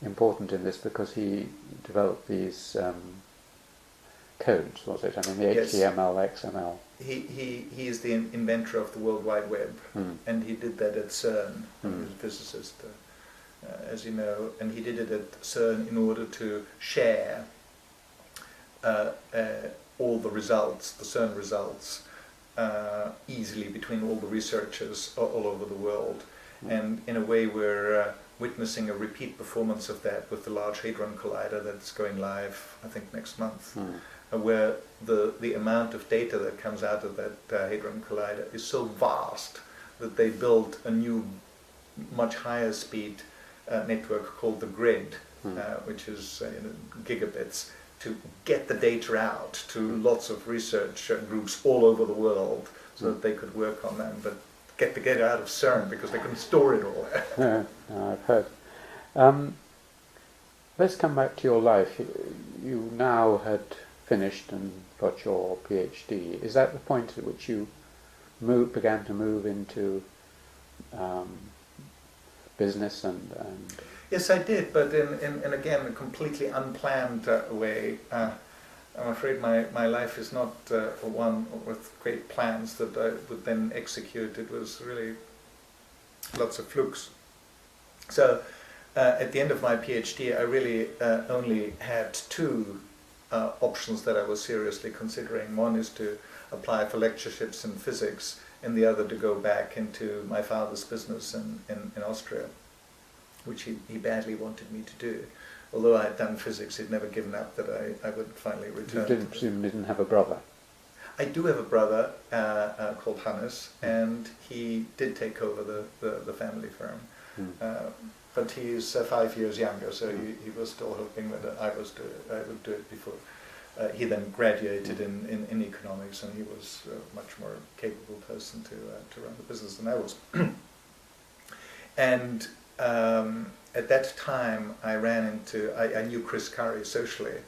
important in this because he developed these codes, was it? I mean, the HTML, XML. He is the inventor of the World Wide Web, and he did that at CERN. He was a physicist, as you know, and he did it at CERN in order to share all the results, the CERN results, easily between all the researchers all over the world. And in a way we're witnessing a repeat performance of that with the Large Hadron Collider that's going live, I think, next month. Where the amount of data that comes out of that Hadron Collider is so vast that they built a new, much higher speed network called the grid, which is gigabits, to get the data out to lots of research groups all over the world so that they could work on them, but get the data out of CERN because they couldn't store it all there. I've heard. Let's come back to your life. You now had finished and got your PhD. Is that the point at which you began to move into business and Yes, I did, but in again a completely unplanned way. I'm afraid my life is not one with great plans that I would then execute. It was really lots of flukes. So at the end of my PhD, I really only had two options that I was seriously considering. One is to apply for lectureships in physics, and the other to go back into my father's business in Austria, which he badly wanted me to do. Although I had done physics, he'd never given up that I would finally return. You didn't have a brother? I do have a brother called Hannes, and he did take over the family firm. But he's 5 years younger, so he was still hoping that I would do it before. He then graduated in economics, and he was a much more capable person to run the business than I was. And at that time, I knew Chris Curry socially,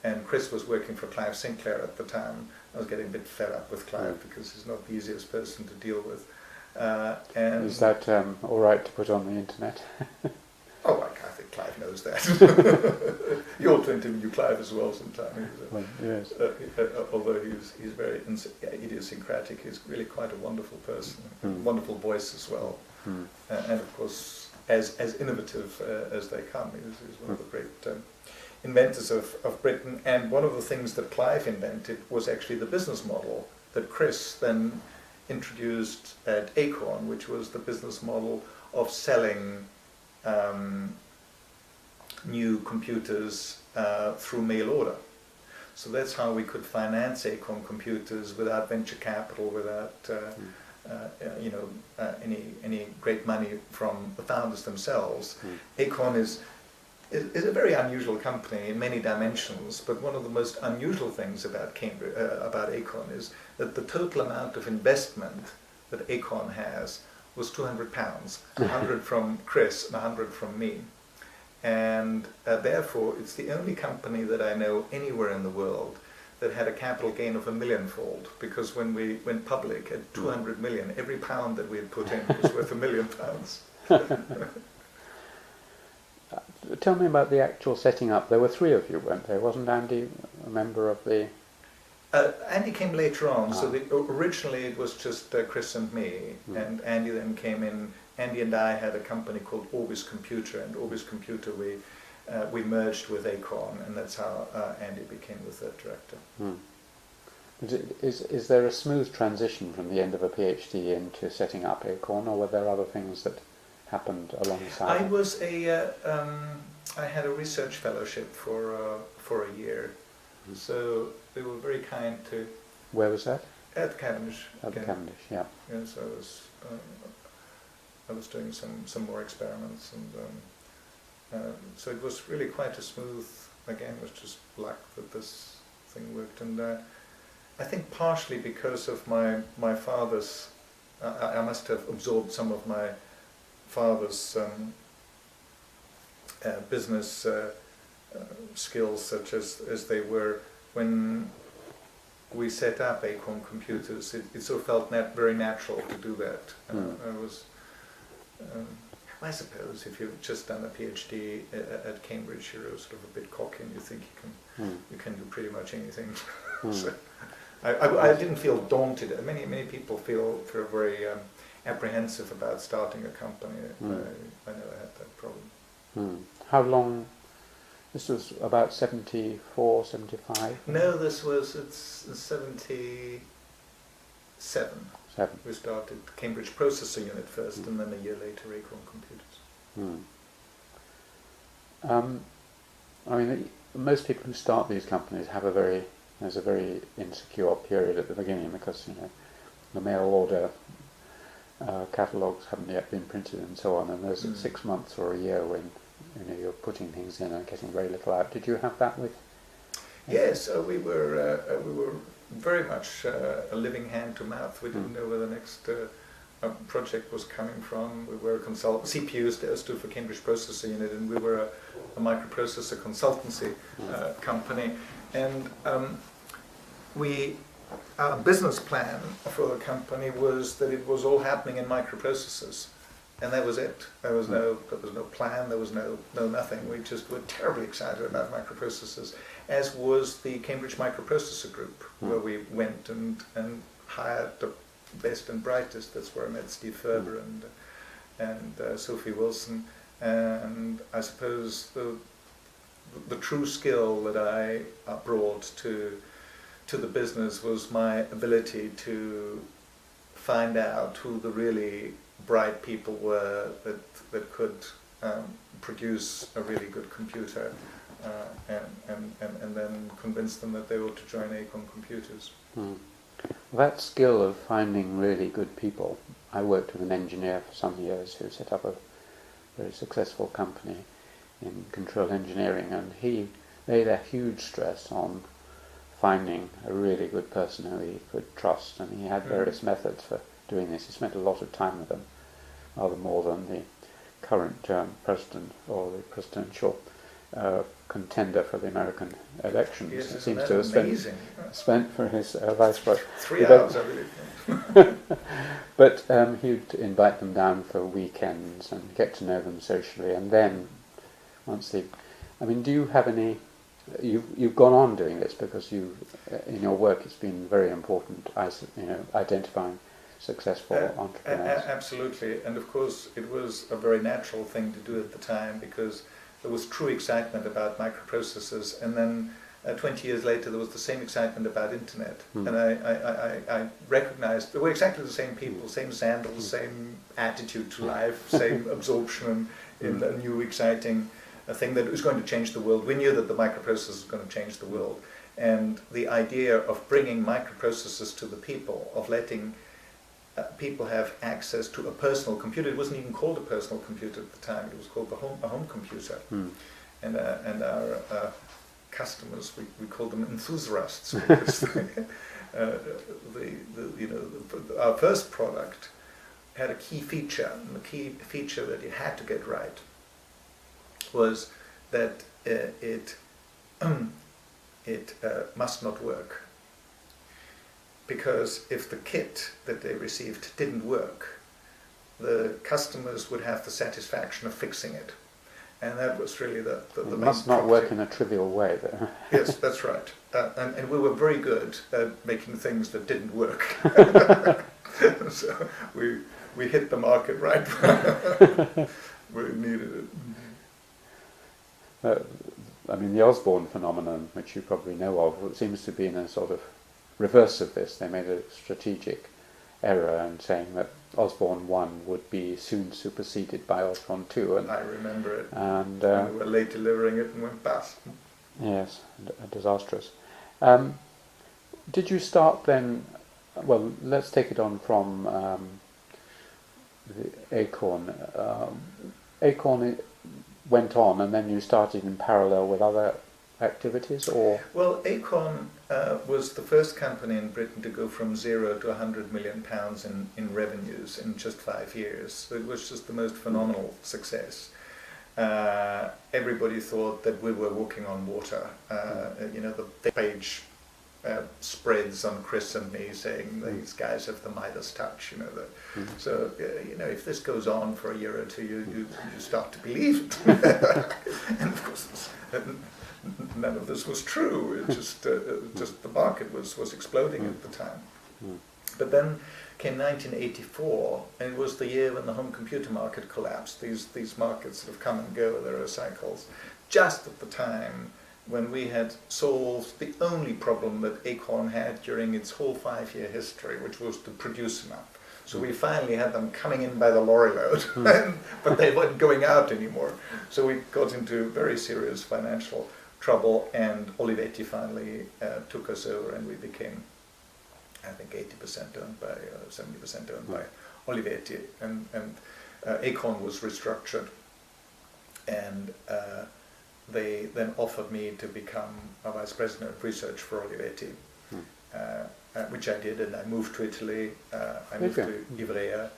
and Chris was working for Clive Sinclair at the time. I was getting a bit fed up with Clive because he's not the easiest person to deal with. And is that all right to put on the internet? Oh, I think Clive knows that. You ought to interview Clive as well sometime. Well, yes. Although he's very idiosyncratic, he's really quite a wonderful person, wonderful voice as well, and of course, as innovative as they come. He's one of the great inventors of Britain. And one of the things that Clive invented was actually the business model that Chris then introduced at Acorn, which was the business model of selling new computers through mail order. So that's how we could finance Acorn computers without venture capital, without any great money from the founders themselves. Acorn is a very unusual company in many dimensions, but one of the most unusual things about about Acorn is that the total amount of investment that Acorn has was £200, 100 from Chris and 100 from me. And therefore, it's the only company that I know anywhere in the world that had a capital gain of 1 millionfold, because when we went public at 200 million, every pound that we had put in was worth £1 million. Tell me about the actual setting up. There were 3 of you, weren't there? Wasn't Andy a member of the... Andy came later on, so originally it was just Chris and me, and Andy then came in. Andy and I had a company called Orbis Computer, and Orbis Computer we merged with Acorn, and that's how Andy became the third director. Is there a smooth transition from the end of a PhD into setting up Acorn, or were there other things that happened alongside? I had a research fellowship for a year, so they were very kind to... Where was that? At Cavendish. At Cavendish, yeah. Yes, I was doing some more experiments, and so it was really quite a smooth. Again, it was just luck that this thing worked, and I think partially because of my father's. I must have absorbed some of my father's business skills, such as they were when we set up Acorn Computers. It sort of felt very natural to do that. I suppose if you've just done a PhD at Cambridge, you're sort of a bit cocky and you think you can do pretty much anything. So I didn't feel daunted. Many people feel very apprehensive about starting a company. I never had that problem. How long? This was about 74, 75? No, it's 77. We started Cambridge Processor Unit first, and then a year later Acorn Computers. I mean, most people who start these companies there's a very insecure period at the beginning, because the mail order catalogues haven't yet been printed and so on, and there's 6 months or a year when you're putting things in and getting very little out. Did you have that with? Yes, we were very much a living hand to mouth. We didn't know where the next project was coming from. We were a consultant. CPU stood for Cambridge Processor Unit, and we were a microprocessor consultancy company. And our business plan for the company was that it was all happening in microprocessors, and that was it. There was no plan. There was no nothing. We just were terribly excited about microprocessors, as was the Cambridge Microprocessor Group, where we went and hired the best and brightest. That's where I met Steve Ferber and Sophie Wilson. And I suppose the true skill that I brought to the business was my ability to find out who the really bright people were that could produce a really good computer, and then convince them that they ought to join Acorn Computers. That skill of finding really good people. I worked with an engineer for some years who set up a very successful company in control engineering, and he laid a huge stress on finding a really good person who he could trust, and he had various methods for doing this. He spent a lot of time with them, rather more than the current president or the presidential contender for the American elections. Yes, it seems to have spent for his vice president. 3 hours, I believe. But he'd invite them down for weekends and get to know them socially, and then once they, I mean, do you have any? You've gone on doing this because you, in your work, it's been very important. Identifying successful entrepreneurs. Absolutely, and of course, it was a very natural thing to do at the time because there was true excitement about microprocessors, and then 20 years later there was the same excitement about internet. And I recognized they were exactly the same people, same sandals, same attitude to life, same absorption in a new exciting thing that was going to change the world. We knew that the microprocessors was going to change the world, and the idea of bringing microprocessors to the people, of letting people have access to a personal computer. It wasn't even called a personal computer at the time. It was called a home computer. And our customers, we called them enthusiasts. Because our first product had a key feature, and the key feature that you had to get right was that it must not work. Because if the kit that they received didn't work, the customers would have the satisfaction of fixing it. And that was really the main must not work in a trivial way, though. Yes, that's right. And we were very good at making things that didn't work. So we hit the market right where it needed it. I mean, the Osborne phenomenon, which you probably know of, seems to be in a sort of reverse of this. They made a strategic error in saying that Osborne 1 would be soon superseded by Osborne 2. And I remember it. And we were late delivering it and went bust. Yes, disastrous. Did you start then? Well, let's take it on from the Acorn. Acorn went on, and then you started in parallel with other activities, or? Well, Acorn was the first company in Britain to go from 0 to £100 million in revenues in just 5 years. So it was just the most phenomenal success. Everybody thought that we were walking on water. The page spreads on Chris and me saying these guys have the Midas touch. So if this goes on for a year or two, you start to believe it. And of course, none of this was true. It just the market was exploding at the time. But then came 1984, and it was the year when the home computer market collapsed. These markets sort of come and go, there are cycles. Just at the time when we had solved the only problem that Acorn had during its whole 5-year history, which was to produce enough. So we finally had them coming in by the lorry load, but they weren't going out anymore. So we got into very serious financial trouble, and Olivetti finally took us over, and we became, I think, 80% owned by, 70% owned by Olivetti, and Acorn was restructured, and they then offered me to become a vice president of research for Olivetti, which I did, and I moved to Italy. I moved to Ivrea.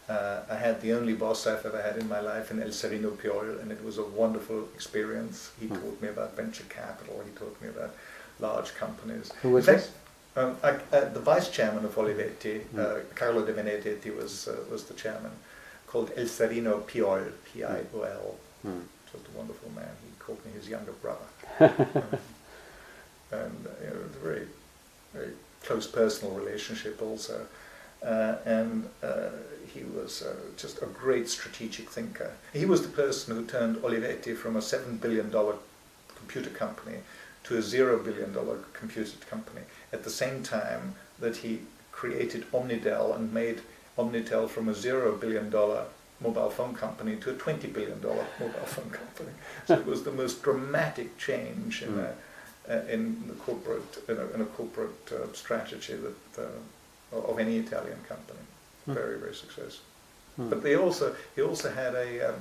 I had the only boss I've ever had in my life in El Serino Piol, and it was a wonderful experience. He taught me about venture capital, he taught me about large companies. Who was this? The vice chairman of Olivetti, Carlo De Benedetti, was the chairman, called El Serino Piol, P-I-O-L. Just a wonderful man. He called me his younger brother. And it was a very, very close personal relationship also. He was just a great strategic thinker. He was the person who turned Olivetti from a $7 billion computer company to a $0 billion computer company at the same time that he created Omnidel and made Omnitel from a $0 billion mobile phone company to a $20 billion mobile phone company. So it was the most dramatic change in the corporate strategy of any Italian company. Very, very successful. Hmm. But he also had a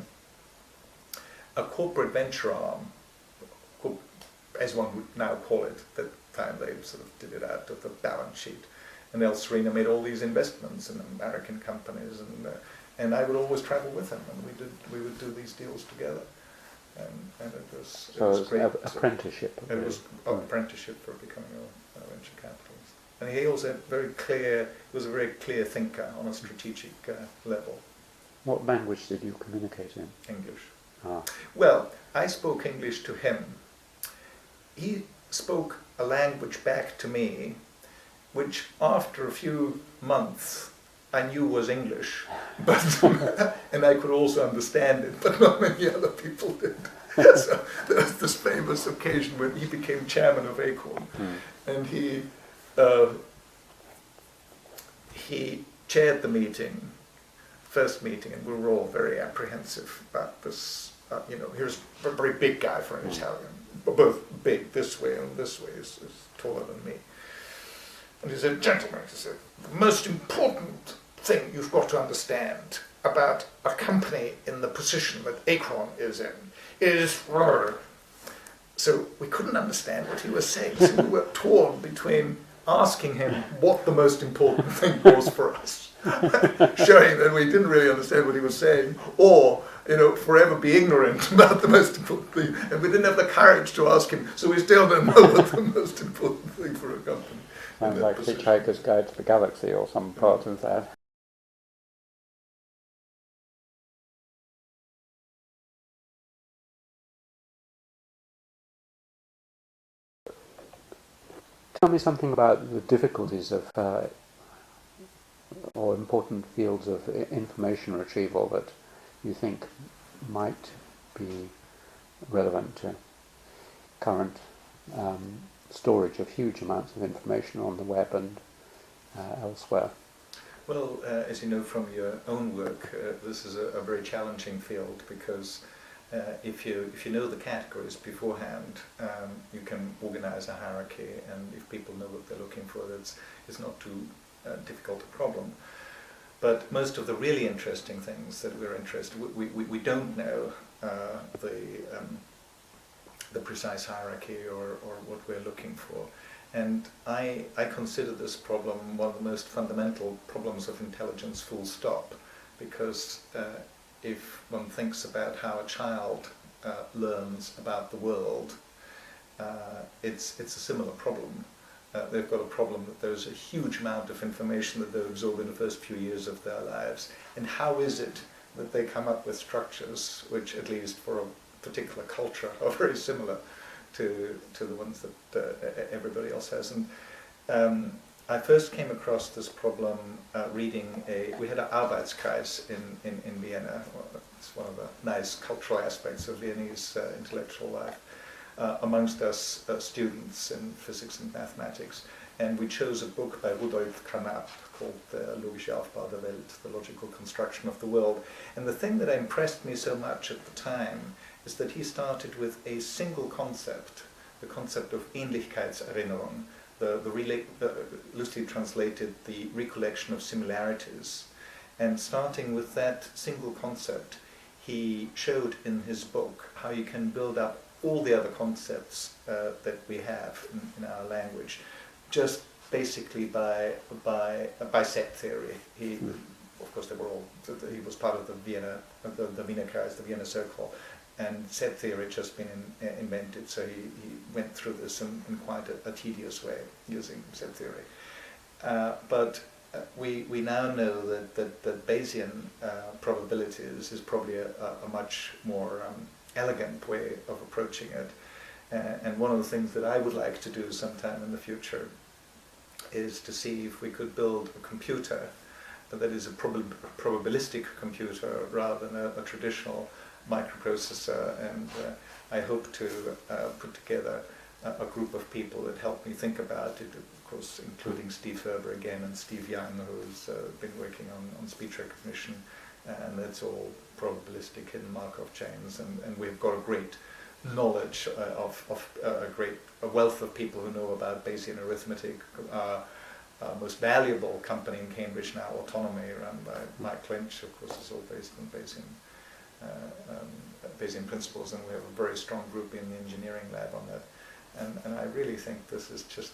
corporate venture arm, as one would now call it. At that time they sort of did it out of the balance sheet. And El Sereno made all these investments in American companies, and I would always travel with him, and we would do these deals together. And it was great. Apprenticeship. It was apprenticeship for becoming a venture capitalist. And he also had was a very clear thinker on a strategic level. What language did you communicate in? English. Ah. Well, I spoke English to him. He spoke a language back to me, which after a few months I knew was English, but and I could also understand it, but not many other people did. So there was this famous occasion when he became chairman of Acorn, and he chaired the meeting, first meeting, and we were all very apprehensive about this. Here's a very big guy for an Italian, both big this way and this way, is taller than me. And he said, "Gentlemen," he said, "the most important thing you've got to understand about a company in the position that Acorn is in is..." So we couldn't understand what he was saying, so we were torn between asking him what the most important thing was for us, showing that we didn't really understand what he was saying, or forever be ignorant about the most important thing, and we didn't have the courage to ask him, so we still don't know what the most important thing for a company. Sounds like Hitchhiker's Guide to the Galaxy or some part of that. Tell me something about the difficulties of, or important fields of information retrieval that you think might be relevant to current storage of huge amounts of information on the web and elsewhere. Well, as you know from your own work, this is a very challenging field, because if you know the categories beforehand, you can organize a hierarchy, and if people know what they're looking for, it's not too difficult a problem. But most of the really interesting things that we're interested in, we don't know the precise hierarchy or what we're looking for. And I consider this problem one of the most fundamental problems of intelligence, full stop, because if one thinks about how a child learns about the world, it's a similar problem. They've got a problem that there's a huge amount of information that they absorb in the first few years of their lives. And how is it that they come up with structures which, at least for a particular culture, are very similar to the ones that everybody else has? And I first came across this problem reading we had an Arbeitskreis in Vienna. It's one of the nice cultural aspects of Viennese intellectual life. Amongst us students in physics and mathematics, and we chose a book by Rudolf Carnap called Logische Aufbau der Welt, the logical construction of the world. And the thing that impressed me so much at the time is that he started with a single concept, the concept of Ähnlichkeitserinnerung, loosely translated, the recollection of similarities. And starting with that single concept, he showed in his book how you can build up all the other concepts that we have in our language, just basically by set theory. Of course, they were all. He was part of the Wiener Kreis, the Vienna Circle, and set theory had just been invented. So he went through this in quite a tedious way using set theory. But we now know that Bayesian probabilities is probably a much more elegant way of approaching it, and one of the things that I would like to do sometime in the future is to see if we could build a computer that is a probabilistic computer rather than a traditional microprocessor, and I hope to put together a group of people that help me think about it, of course including Steve Ferber again and Steve Young, who's been working on speech recognition, and it's all probabilistic hidden Markov chains, and we've got a great knowledge of a wealth of people who know about Bayesian arithmetic, most valuable company in Cambridge now, Autonomy, run by Mike Lynch, of course, is all based in Bayesian principles, and we have a very strong group in the engineering lab on that. And I really think this is just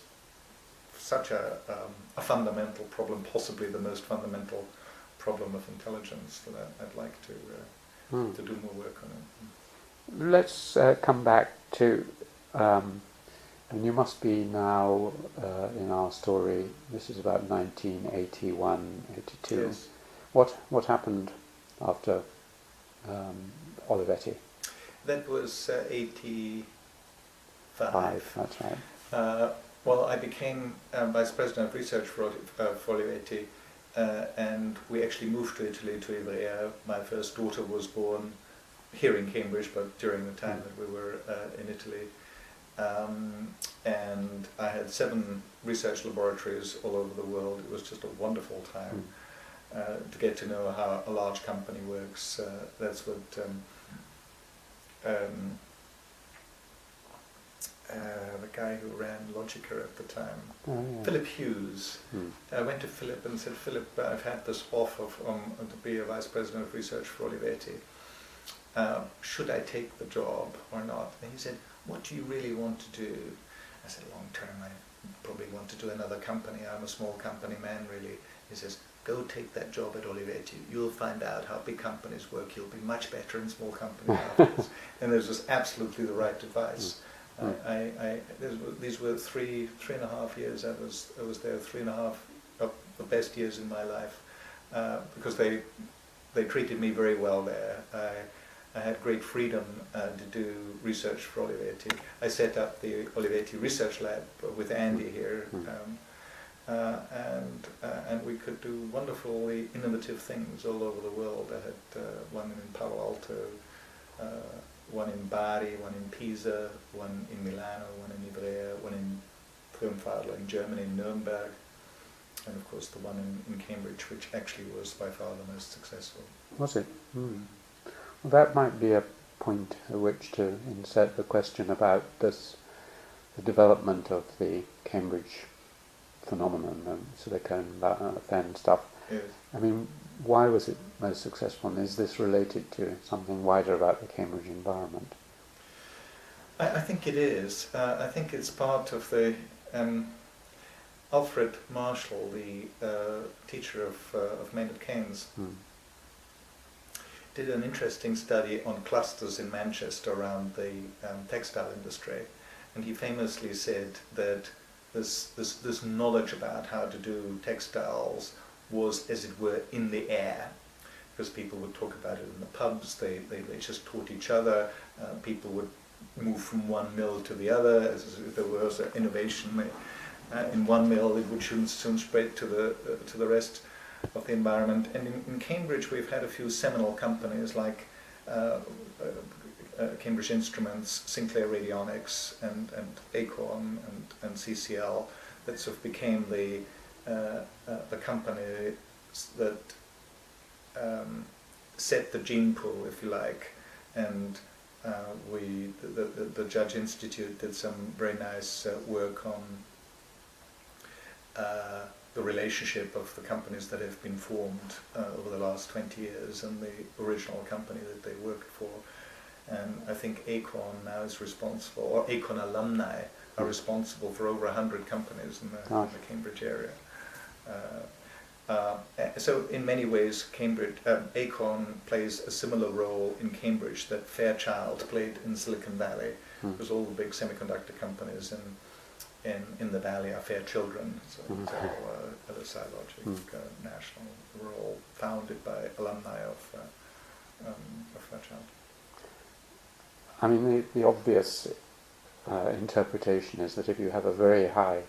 such a fundamental problem, possibly the most fundamental problem of intelligence, that I'd like to do more work on it. Let's come back to, and you must be now in our story, this is about 1981, 82. Yes. What happened after Olivetti? That was 85. That's right. Well, I became Vice President of Research for Olivetti, and we actually moved to Italy, to Ivrea. My first daughter was born here in Cambridge, but during the time that we were in Italy. And I had 7 research laboratories all over the world. It was just a wonderful time to get to know how a large company works. That's what the guy who ran Logica at the time, Philip Hughes. I went to Philip and said, Philip, I've had this offer to be a Vice President of Research for Olivetti. Should I take the job or not? And he said, what do you really want to do? I said, long term, I probably want to do another company. I'm a small company man, really. He says, go take that job at Olivetti. You'll find out how big companies work. You'll be much better in small companies afterwards. And this was absolutely the right advice. These were 3.5 years. I was there, 3.5 of the best years in my life, because they treated me very well there. I had great freedom to do research for Olivetti. I set up the Olivetti Research Lab with Andy here, and we could do wonderfully innovative things all over the world. I had one in Palo Alto, one in Bari, one in Pisa, one in Milano, one in Ivrea, one in Macfarlane in Germany, in Nuremberg, and of course the one in Cambridge, which actually was by far the most successful. Was it? Well, that might be a point at which to insert the question about the development of the Cambridge phenomenon, and Silicon Valley stuff. Yes. I mean, why was it most successful, and is this related to something wider about the Cambridge environment? I think it is. I think it's part of the Alfred Marshall, the teacher of Maynard Keynes, did an interesting study on clusters in Manchester around the textile industry, and he famously said that this knowledge about how to do textiles was, as it were, in the air, because people would talk about it in the pubs. They just taught each other. People would move from one mill to the other. As if there was an innovation in one mill, it would soon spread to the rest of the environment. And in Cambridge, we've had a few seminal companies like Cambridge Instruments, Sinclair Radionics, and Acorn and CCL that sort of became the company that set the gene pool, if you like. And the Judge Institute did some very nice work on the relationship of the companies that have been formed over the last 20 years and the original company that they worked for. And I think Acorn now is responsible, or Acorn alumni are responsible for over 100 companies in the Cambridge area. So in many ways, Acorn plays a similar role in Cambridge that Fairchild played in Silicon Valley, because all the big semiconductor companies in the valley are fair children. So it's all LSI Logic, National, were all founded by alumni of Fairchild. I mean, the obvious interpretation is that if you have a very high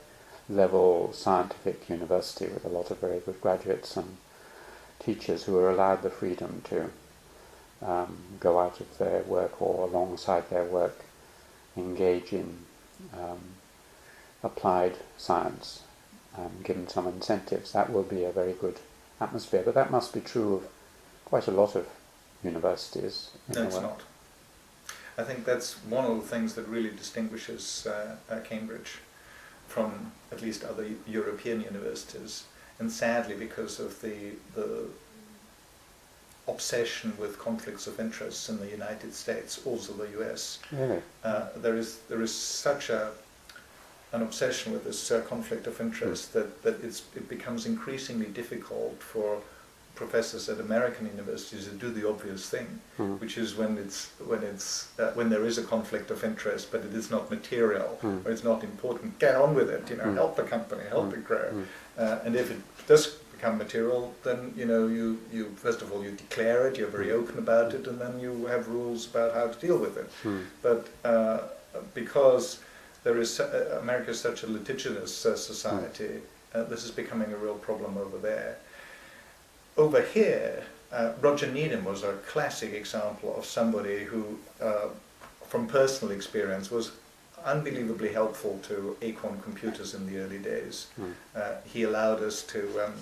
level scientific university with a lot of very good graduates and teachers who are allowed the freedom to go out of their work or alongside their work engage in applied science, given some incentives, that will be a very good atmosphere. But that must be true of quite a lot of universities. No, it's not. I think that's one of the things that really distinguishes Cambridge from at at least other European universities. And sadly, because of the obsession with conflicts of interest in the United States, also the US, Really? there is such an obsession with this conflict of interest that it becomes increasingly difficult for professors at American universities to do the obvious thing, which is when there is a conflict of interest, but it is not material or it's not important, get on with it. Help the company, help it grow. And if it does become material, then you first of all you declare it, you're very open about it, and then you have rules about how to deal with it. But because America is such a litigious society, this is becoming a real problem over there. Over here, Roger Needham was a classic example of somebody who, from personal experience, was unbelievably helpful to Acorn Computers in the early days. He allowed us to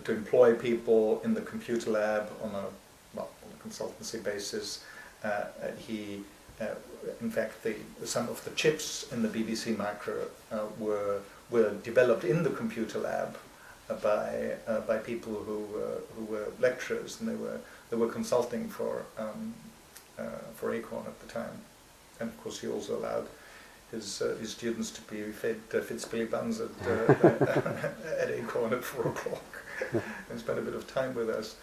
employ people in the computer lab on a consultancy basis. In fact, some of the chips in the BBC Micro were developed in the computer lab by people who were lecturers, and they were consulting for Acorn at the time. And of course, he also allowed his students to be fed Fitzbilly buns at Acorn at 4 o'clock and spend a bit of time with us.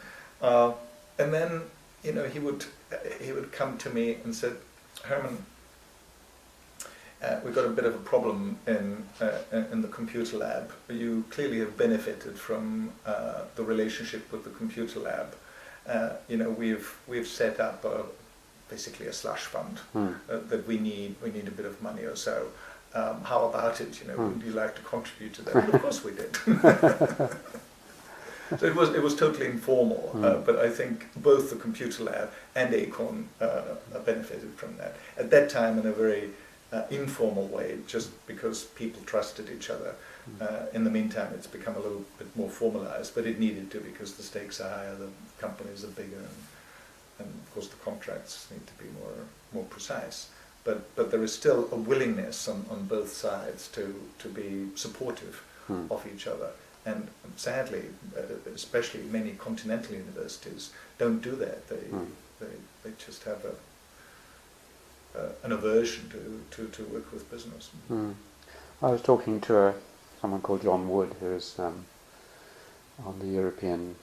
And then he would come to me and said, Hermann, we've got a bit of a problem in the computer lab. You clearly have benefited from the relationship with the computer lab. We've set up basically a slush fund that we need a bit of money or so. How about it? Would you like to contribute to that? And of course we did. So it was totally informal, but I think both the computer lab and Acorn benefited from that. At that time, in a very informal way, just because people trusted each other. In the meantime, it's become a little bit more formalized, but it needed to, because the stakes are higher, the companies are bigger, and of course the contracts need to be more precise. But there is still a willingness on both sides to be supportive of each other. And sadly, especially many continental universities don't do that. They just have an aversion to work with business. I was talking to someone called John Wood, who's on the European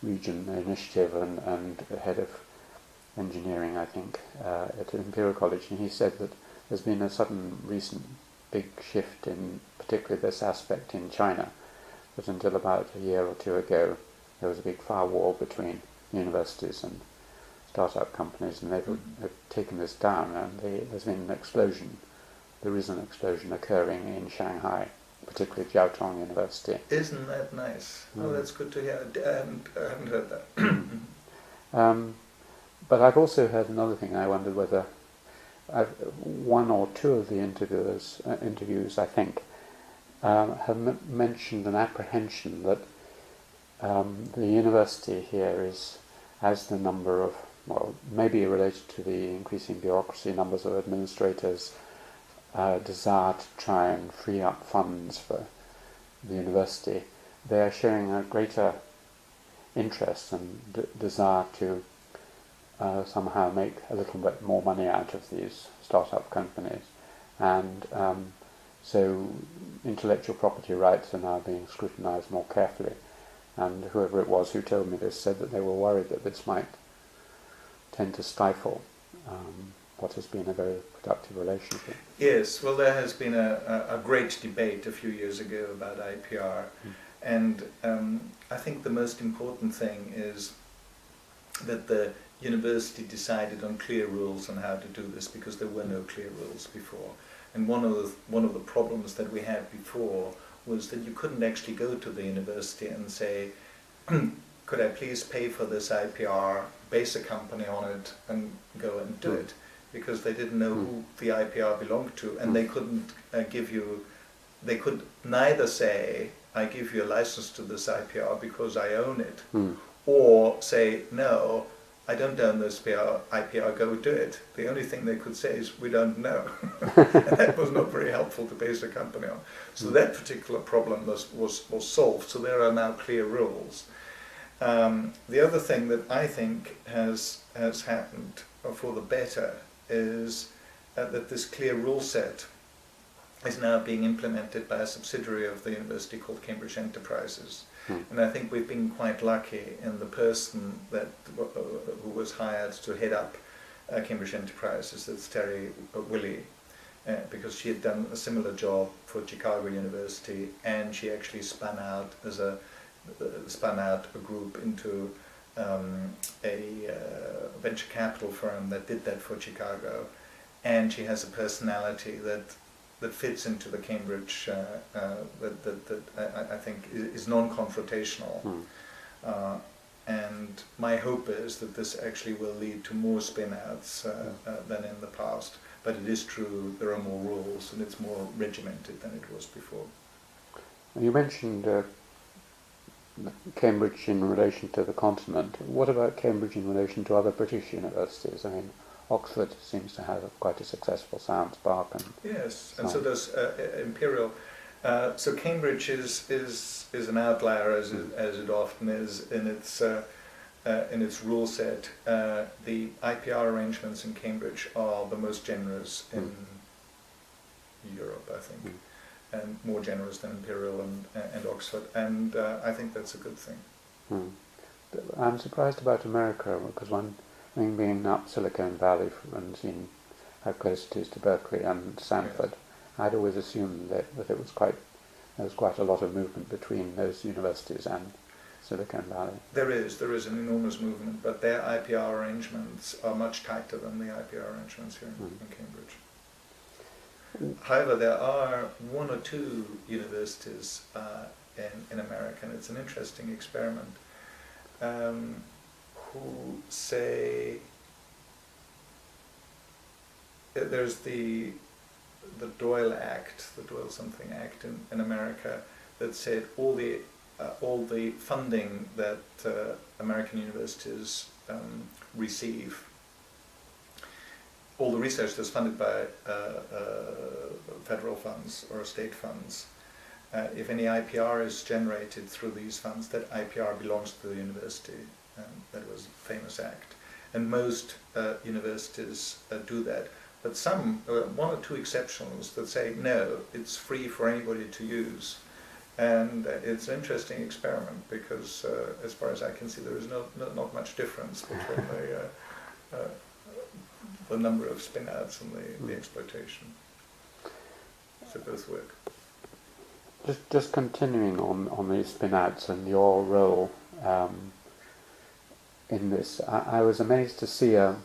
region initiative and head of engineering, I think, at Imperial College, and he said that there's been a sudden recent big shift in particularly this aspect in China, but until about a year or two ago there was a big firewall between universities and startup companies, and they've taken this down, and there's been an explosion. There is an explosion occurring in Shanghai, particularly Jiaotong University. Isn't that nice? Oh, that's good to hear. I haven't heard that. But I've also heard another thing. I wondered whether one or two of the interviews, I think, have mentioned an apprehension that the university here has the number of, maybe related to the increasing bureaucracy, numbers of administrators, desire to try and free up funds for the university. They are showing a greater interest and desire to somehow make a little bit more money out of these startup companies, and so intellectual property rights are now being scrutinized more carefully, and whoever it was who told me this said that they were worried that this might tend to stifle what has been a very productive relationship. Yes, well, there has been a great debate a few years ago about IPR, and I think the most important thing is that the university decided on clear rules on how to do this, because there were no clear rules before. And one of the problems that we had before was that you couldn't actually go to the university and say, could I please pay for this IPR, base a company on it, and go and do it, because they didn't know who the IPR belonged to, and they couldn't they could neither say, I give you a license to this IPR because I own it, or say, no, I don't own this IPR, go do it. The only thing they could say is, we don't know. And that was not very helpful to base a company on. So that particular problem was solved, so there are now clear rules. The other thing that I think has happened for the better is that this clear rule set is now being implemented by a subsidiary of the university called Cambridge Enterprises. And I think we've been quite lucky in the person who was hired to head up Cambridge Enterprises, that's Terry Willey, because she had done a similar job for Chicago University, and she actually spun out a group into a venture capital firm that did that for Chicago, and she has a personality that fits into the Cambridge, that I think is non-confrontational. And my hope is that this actually will lead to more spin-outs than in the past. But it is true, there are more rules and it's more regimented than it was before. You mentioned Cambridge in relation to the continent. What about Cambridge in relation to other British universities? I mean, Oxford seems to have quite a successful Science Park. And yes, and so does Imperial. So Cambridge is an outlier, as it often is in its rule set. The IPR arrangements in Cambridge are the most generous in Europe, I think, and more generous than Imperial and Oxford, and I think that's a good thing. I'm surprised about America, because being up Silicon Valley and seeing how close it is to Berkeley and Stanford, I'd always assumed that there was quite a lot of movement between those universities and Silicon Valley. There is an enormous movement, but their IPR arrangements are much tighter than the IPR arrangements here in Cambridge. However, there are one or two universities in America, and it's an interesting experiment, who say there's the Doyle Act, the Doyle something Act in America, that said all the funding that American universities receive, all the research that's funded by federal funds or state funds, if any IPR is generated through these funds, that IPR belongs to the university. That was a famous act. And most universities do that. But some, one or two exceptions that say, no, it's free for anybody to use. And it's an interesting experiment because, as far as I can see, there is not much difference between the number of spin-outs and the exploitation. So both work. Just continuing on these spin-outs and your role in this, I was amazed to see a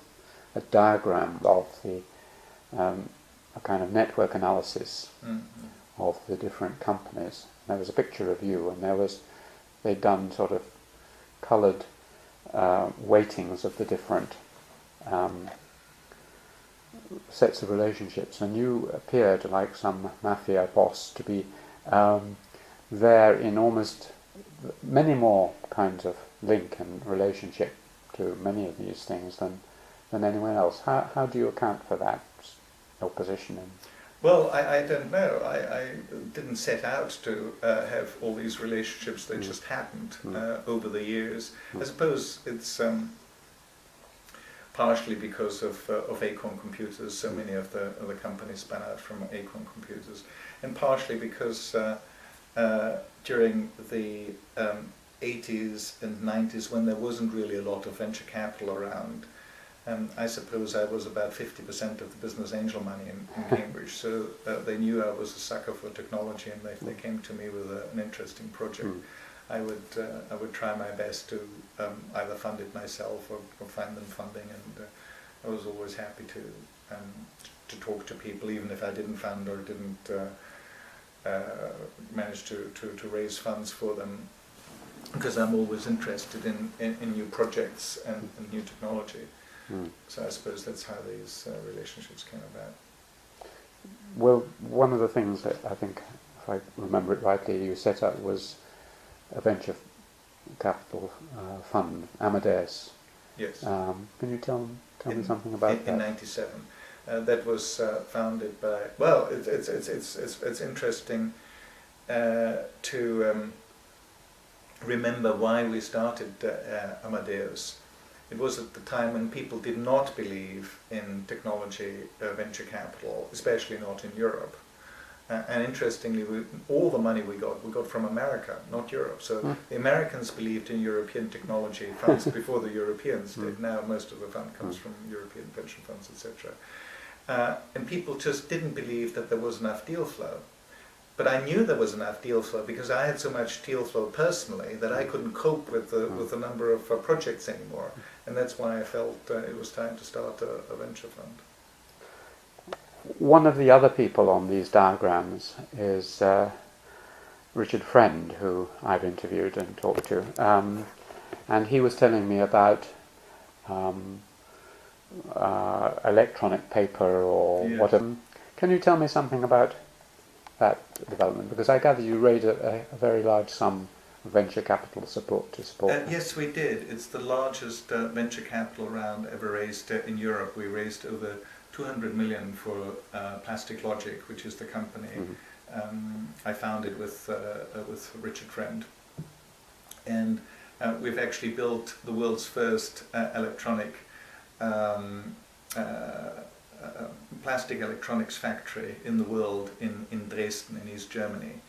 diagram of a kind of network analysis of the different companies. There was a picture of you, and they'd done sort of coloured weightings of the different sets of relationships, and you appeared like some mafia boss to be there in almost many more kinds of link and relationship to many of these things than anyone else. How do you account for that, your position in? Well, I don't know. I didn't set out to have all these relationships. They just happened over the years. I suppose it's partially because of Acorn Computers. So many of the companies spun out from Acorn Computers, and partially because during the 80s and 90s, when there wasn't really a lot of venture capital around, I suppose I was about 50% of the business angel money in Cambridge, so they knew I was a sucker for technology, and if they came to me with an interesting project, I would try my best to either fund it myself or find them funding, and I was always happy to talk to people, even if I didn't fund or didn't manage to raise funds for them, because I'm always interested in new projects and new technology. So I suppose that's how these relationships came about. Well, one of the things that I think, if I remember it rightly, you set up was a venture capital fund, Amadeus, Yes. Can you tell me something about in that? '97. That was founded by. Well, it's interesting to remember why we started Amadeus. It was at the time when people did not believe in technology venture capital, especially not in Europe. And interestingly, all the money we got from America, not Europe. So the Americans believed in European technology funds before the Europeans did. Now most of the fund comes from European pension funds, etc. And people just didn't believe that there was enough deal flow. But I knew there was enough deal flow because I had so much deal flow personally that I couldn't cope with the number of projects anymore. And that's why I felt it was time to start a venture fund. One of the other people on these diagrams is Richard Friend, who I've interviewed and talked to. And he was telling me about electronic paper or whatever. Can you tell me something about that development? Because I gather you raised a very large sum of venture capital support to support. Yes, we did. It's the largest venture capital round ever raised in Europe. We raised over 200 million for Plastic Logic, which is the company I founded with Richard Friend. And we've actually built the world's first electronic plastic electronics factory in the world in Dresden, in East Germany,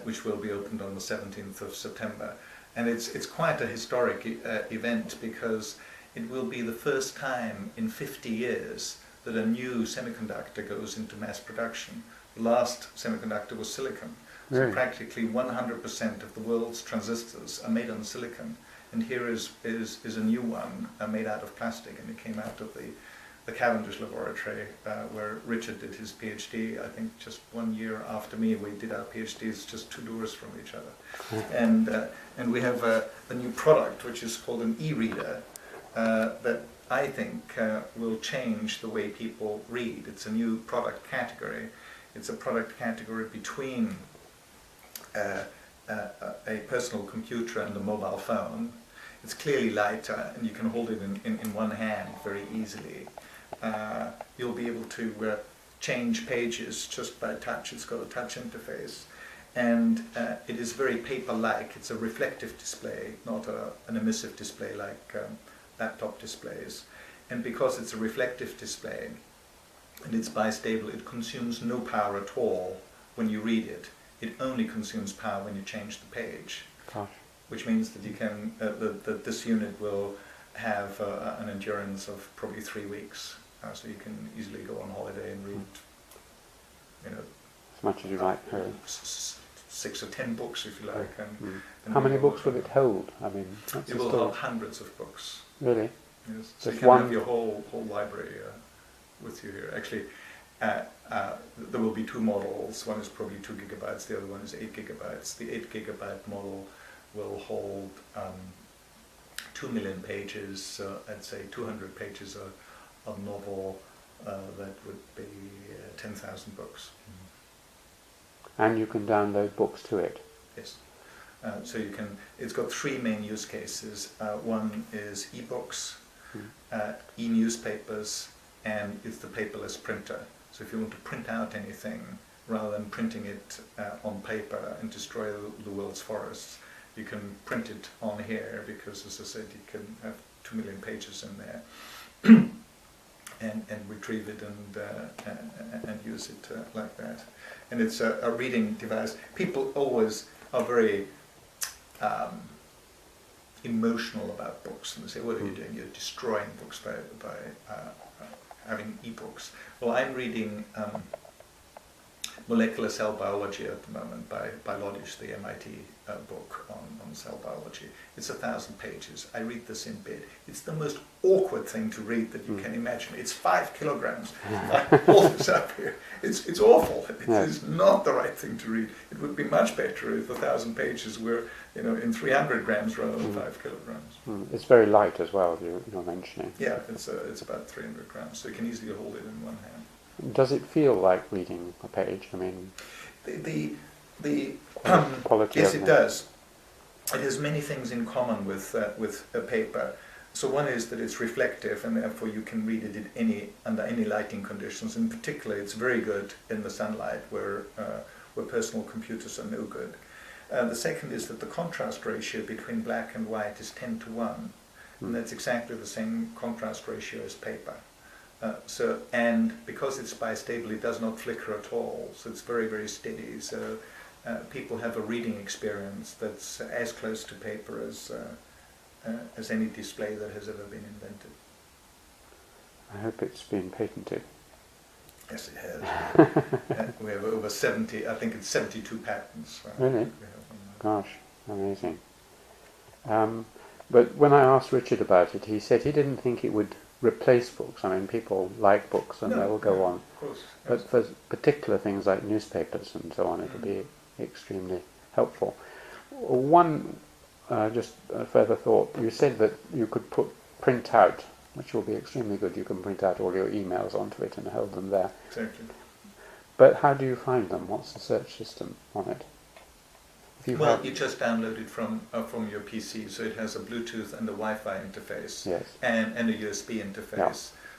which will be opened on the 17th of September. And it's quite a historic event because it will be the first time in 50 years that a new semiconductor goes into mass production. The last semiconductor was silicon. So practically 100% of the world's transistors are made on silicon. And here is a new one made out of plastic, and it came out of the Cavendish laboratory where Richard did his PhD. I think just 1 year after me, we did our PhDs just 2 doors from each other. And we have a new product which is called an e-reader that I think will change the way people read. It's a new product category. It's a product category between a personal computer and a mobile phone. It's clearly lighter, and you can hold it in one hand very easily. You'll be able to change pages just by touch. It's got a touch interface, and it is very paper-like. It's a reflective display, not an emissive display like laptop displays. And because it's a reflective display and it's bistable, it consumes no power at all when you read it. It only consumes power when you change the page. Gosh. Which means that you can that this unit will have an endurance of probably 3 weeks, so you can easily go on holiday and read, as much as you like. 6 or 10 books if you like. And how many books will it hold? I mean, it will hold hundreds of books. Really? Yes. So Just you can one have your whole library with you here. Actually, there will be 2 models. One is probably 2 gigabytes. The other one is 8 gigabytes. The 8 gigabyte model will hold 2 million pages. So I'd say 200 pages of novel. That would be 10,000 books. And you can download books to it. Yes. So you can. It's got 3 main use cases. One is e-books, e-newspapers, and it's the paperless printer. So if you want to print out anything, rather than printing it on paper and destroy the world's forests, you can print it on here because, as I said, you can have 2 million pages in there, and retrieve it and use it like that. And it's a reading device. People always are very emotional about books, and they say, "What are you doing? You're destroying books by having e-books." Well, I'm reading Molecular Cell Biology at the moment by Lodish, the MIT book on cell biology. It's 1,000 pages. I read this in bed. It's the most awkward thing to read that you can imagine. It's 5 kilograms. All this up here. It's awful. It is not the right thing to read. It would be much better if 1,000 pages were, in 300 grams rather than 5 kilograms. It's very light as well. You're mentioning. Yeah, it's about 300 grams, so you can easily hold it in one hand. Does it feel like reading a page? I mean, the quality. Yes, it does. It has many things in common with a paper. So one is that it's reflective, and therefore you can read it under any lighting conditions. In particular, it's very good in the sunlight, where personal computers are no good. The second is that the contrast ratio between black and white is 10 to 1, and that's exactly the same contrast ratio as paper. And because it's bistable, it does not flicker at all, so it's very, very steady. So people have a reading experience that's as close to paper as any display that has ever been invented. I hope it's been patented. Yes, it has. We have over 70, I think it's 72 patents. Really? Gosh, amazing. But when I asked Richard about it, he said he didn't think it would replace books. I mean, people like books and they will go on. Of course, yes. But for particular things like newspapers and so on, it'll be extremely helpful. One, just a further thought, you said that you could print out, which will be extremely good. You can print out all your emails onto it and hold them there. Exactly. But how do you find them? What's the search system on it? You just download it from your PC, so it has a Bluetooth and a Wi-Fi interface, yes, and a USB interface. Yeah.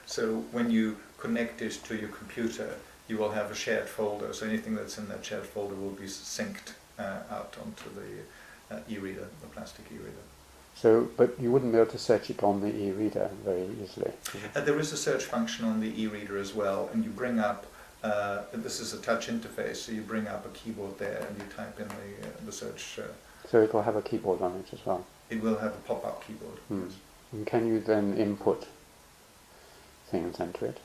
So when you connect it to your computer, you will have a shared folder, so anything that's in that shared folder will be synced out onto the e-reader, the plastic e-reader. So, but you wouldn't be able to search it on the e-reader very easily? There is a search function on the e-reader as well, and you bring up, this is a touch interface, so you bring up a keyboard there and you type in the search. So it will have a keyboard on it as well? It will have a pop-up keyboard. Yes. And can you then input things into it?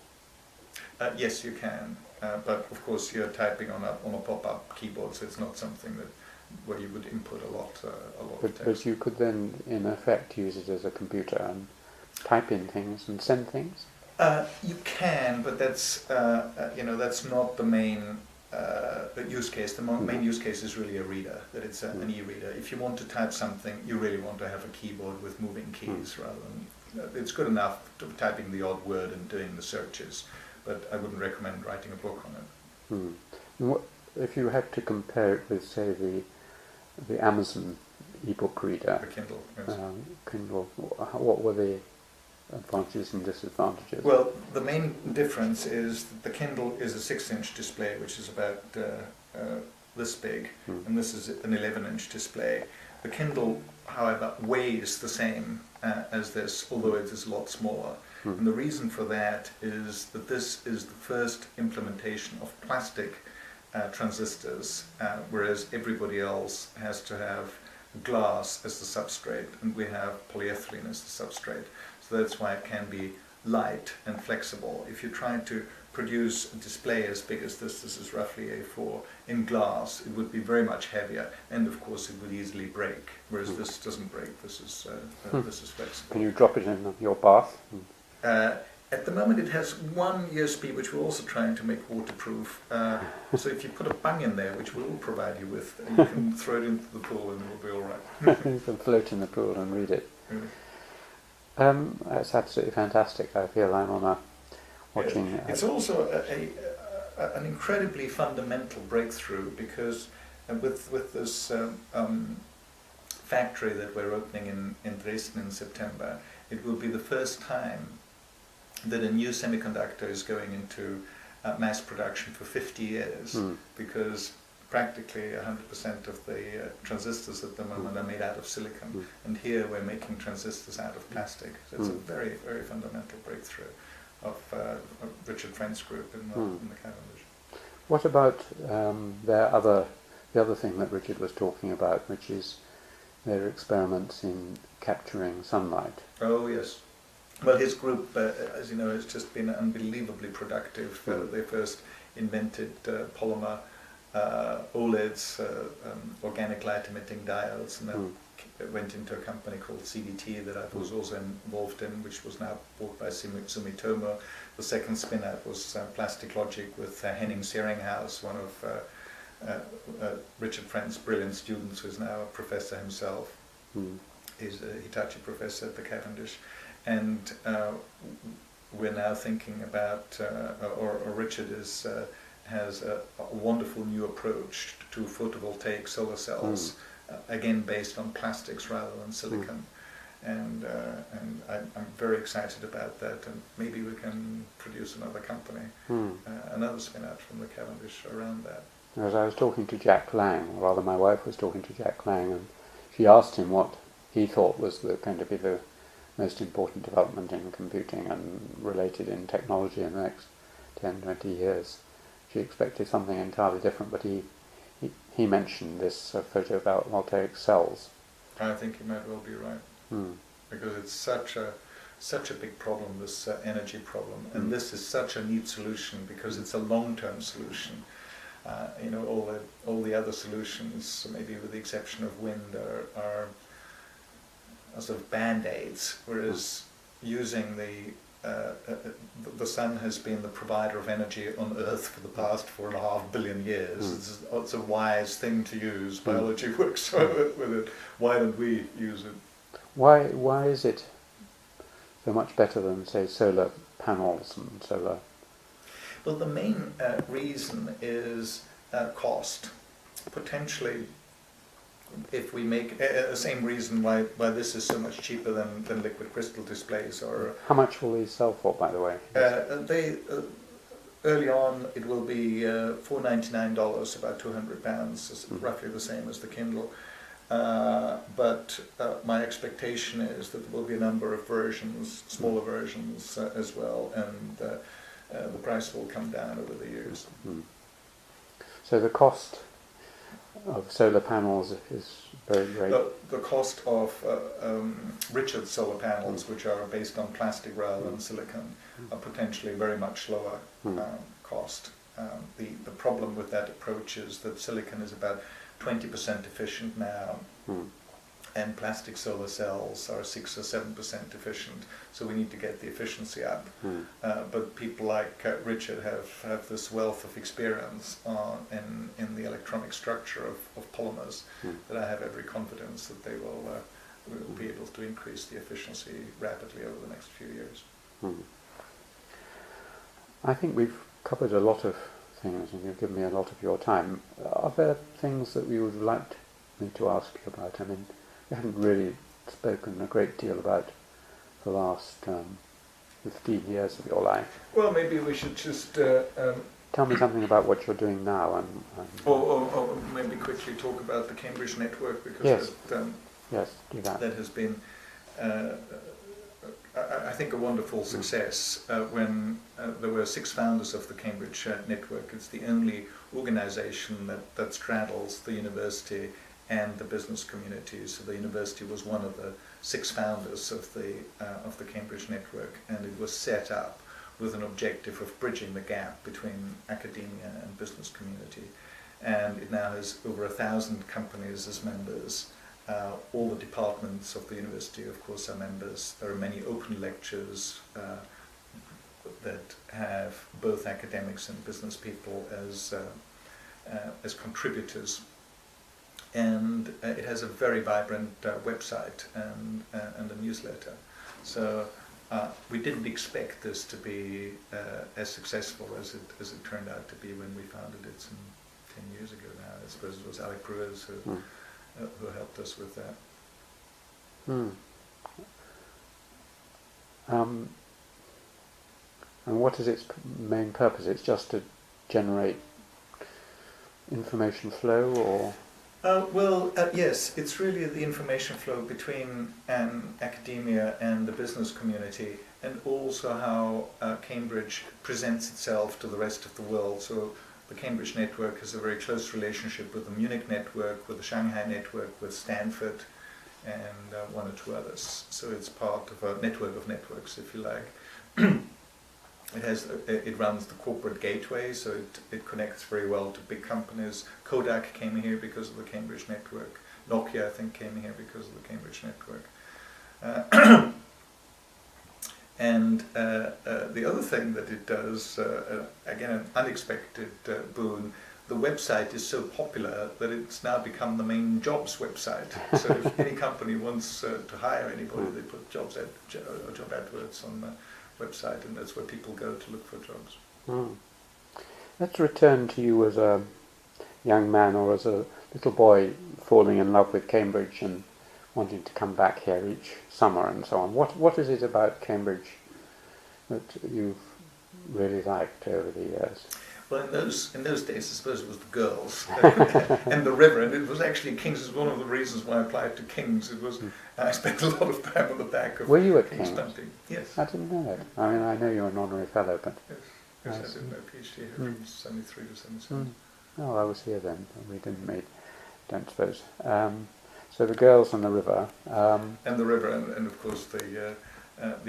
Yes, you can, but of course you're typing on a pop-up keyboard, so it's not something where you would input a lot of text. But you could then, in effect, use it as a computer and type in things and send things? You can, but that's that's not the main use case. The main use case is really a reader, that it's an e-reader. If you want to type something, you really want to have a keyboard with moving keys rather than. It's good enough to typing the odd word and doing the searches, but I wouldn't recommend writing a book on it. If you had to compare it with, say, the Amazon e-book reader, the Kindle, yes. Kindle, what were the advantages and disadvantages? Well, the main difference is that the Kindle is a 6-inch display, which is about this big, and this is an 11-inch display. The Kindle, however, weighs the same as this, although it is a lot smaller. And the reason for that is that this is the first implementation of plastic transistors, whereas everybody else has to have glass as the substrate, and we have polyethylene as the substrate. So that's why it can be light and flexible. If you're trying to produce a display as big as this is roughly A4, in glass, it would be very much heavier, and of course it would easily break, whereas this doesn't break. This is flexible. Can you drop it in your bath? At the moment it has one USB which we're also trying to make waterproof, so if you put a bunion there, which we'll provide you with, you can throw it into the pool and it'll be alright. You can float in the pool and read it. Really? That's absolutely fantastic. I feel I'm on watching. Yes. It's also an incredibly fundamental breakthrough, because with this factory that we're opening in Dresden in September, it will be the first time that a new semiconductor is going into mass production for 50 years, because practically 100% of the transistors at the moment are made out of silicon, and here we're making transistors out of plastic. So it's a very, very fundamental breakthrough of Richard Friend's group in the Cavendish. What about the other thing that Richard was talking about, which is their experiments in capturing sunlight? Oh yes. Well, his group, as you know, has just been unbelievably productive. They first invented polymer OLEDs, organic light-emitting diodes, and then went into a company called CDT that I was also involved in, which was now bought by Sumitomo. The second spin-out was Plastic Logic with Henning Seringhaus, one of Richard Friend's brilliant students, who is now a professor himself. He's a Hitachi professor at the Cavendish. And we're now thinking about, or Richard has a wonderful new approach to photovoltaic solar cells, again based on plastics rather than silicon. and I'm very excited about that, and maybe we can produce another company, another spin-out from the Cavendish around that. As I was talking to Jack Lang, or rather my wife was talking to Jack Lang, and she asked him what he thought was going to be the most important development in computing and related in technology in the next 10, 20 years. She expected something entirely different, but he mentioned this photovoltaic cells. I think you might well be right, because it's such a big problem, this energy problem, and this is such a neat solution because it's a long-term solution. All the other solutions, maybe with the exception of wind, are sort of band-aids, whereas using the sun has been the provider of energy on Earth for the past 4.5 billion years. It's a wise thing to use. Biology works with it. Why don't we use it? Why is it so much better than, say, solar panels and solar? Well, the main reason is cost. Potentially, if we make the same reason why this is so much cheaper than liquid crystal displays. Or how much will these sell for, by the way? Early on it will be $499, about £200, roughly the same as the Kindle. But my expectation is that there will be a number of versions, smaller versions as well, and the price will come down over the years. So the cost of solar panels is very great. The cost of Richard's solar panels, which are based on plastic rather than silicon, are potentially very much lower cost. The problem with that approach is that silicon is about 20% efficient now, and plastic solar cells are 6 or 7% efficient. So we need to get the efficiency up. But people like Richard have this wealth of experience in the electronic structure of polymers that I have every confidence that they will be able to increase the efficiency rapidly over the next few years. I think we've covered a lot of things, and you've given me a lot of your time. Are there things that you would like me to ask you about? I mean, you haven't really spoken a great deal about the last 15 years of your life. Well, maybe we should just tell me something about what you're doing now, or maybe quickly talk about the Cambridge network, because yes, do that. That has been, I think, a wonderful success. When there were 6 founders of the Cambridge network, it's the only organisation that straddles the university and the business community. So the university was one of the 6 founders of the Cambridge network, and it was set up with an objective of bridging the gap between academia and business community. And it now has over 1,000 companies as members. All the departments of the university, of course, are members. There are many open lectures that have both academics and business people as contributors. And it has a very vibrant website and a newsletter. So we didn't expect this to be as successful as it turned out to be when we founded it some 10 years ago now. I suppose it was Alec Brewers who helped us with that. And what is its main purpose? It's just to generate information flow, or? Yes, it's really the information flow between academia and the business community, and also how Cambridge presents itself to the rest of the world. So the Cambridge network has a very close relationship with the Munich network, with the Shanghai network, with Stanford, and 1 or 2 others. So it's part of a network of networks, if you like. It runs the corporate gateway, so it connects very well to big companies. Kodak came here because of the Cambridge network. Nokia, I think, came here because of the Cambridge network. And the other thing that it does, again, an unexpected boon, the website is so popular that it's now become the main jobs website. So if any company wants to hire anybody, they put job adverts on the website, and that's where people go to look for jobs. Let's return to you as a young man or as a little boy falling in love with Cambridge and wanting to come back here each summer and so on. What is it about Cambridge that you've really liked over the years? Well, in those days, I suppose it was the girls and the river, and it was actually King's. Is one of the reasons why I applied to King's. It was I spent a lot of time on the back of. Were you at King's King's? Hunting. Yes. I didn't know it. I mean, I know you're an honorary fellow, but Yes, I did my PhD here from 73 to 77. Oh, I was here then. We didn't meet. Don't suppose. So the girls and the river. And the river, and of course the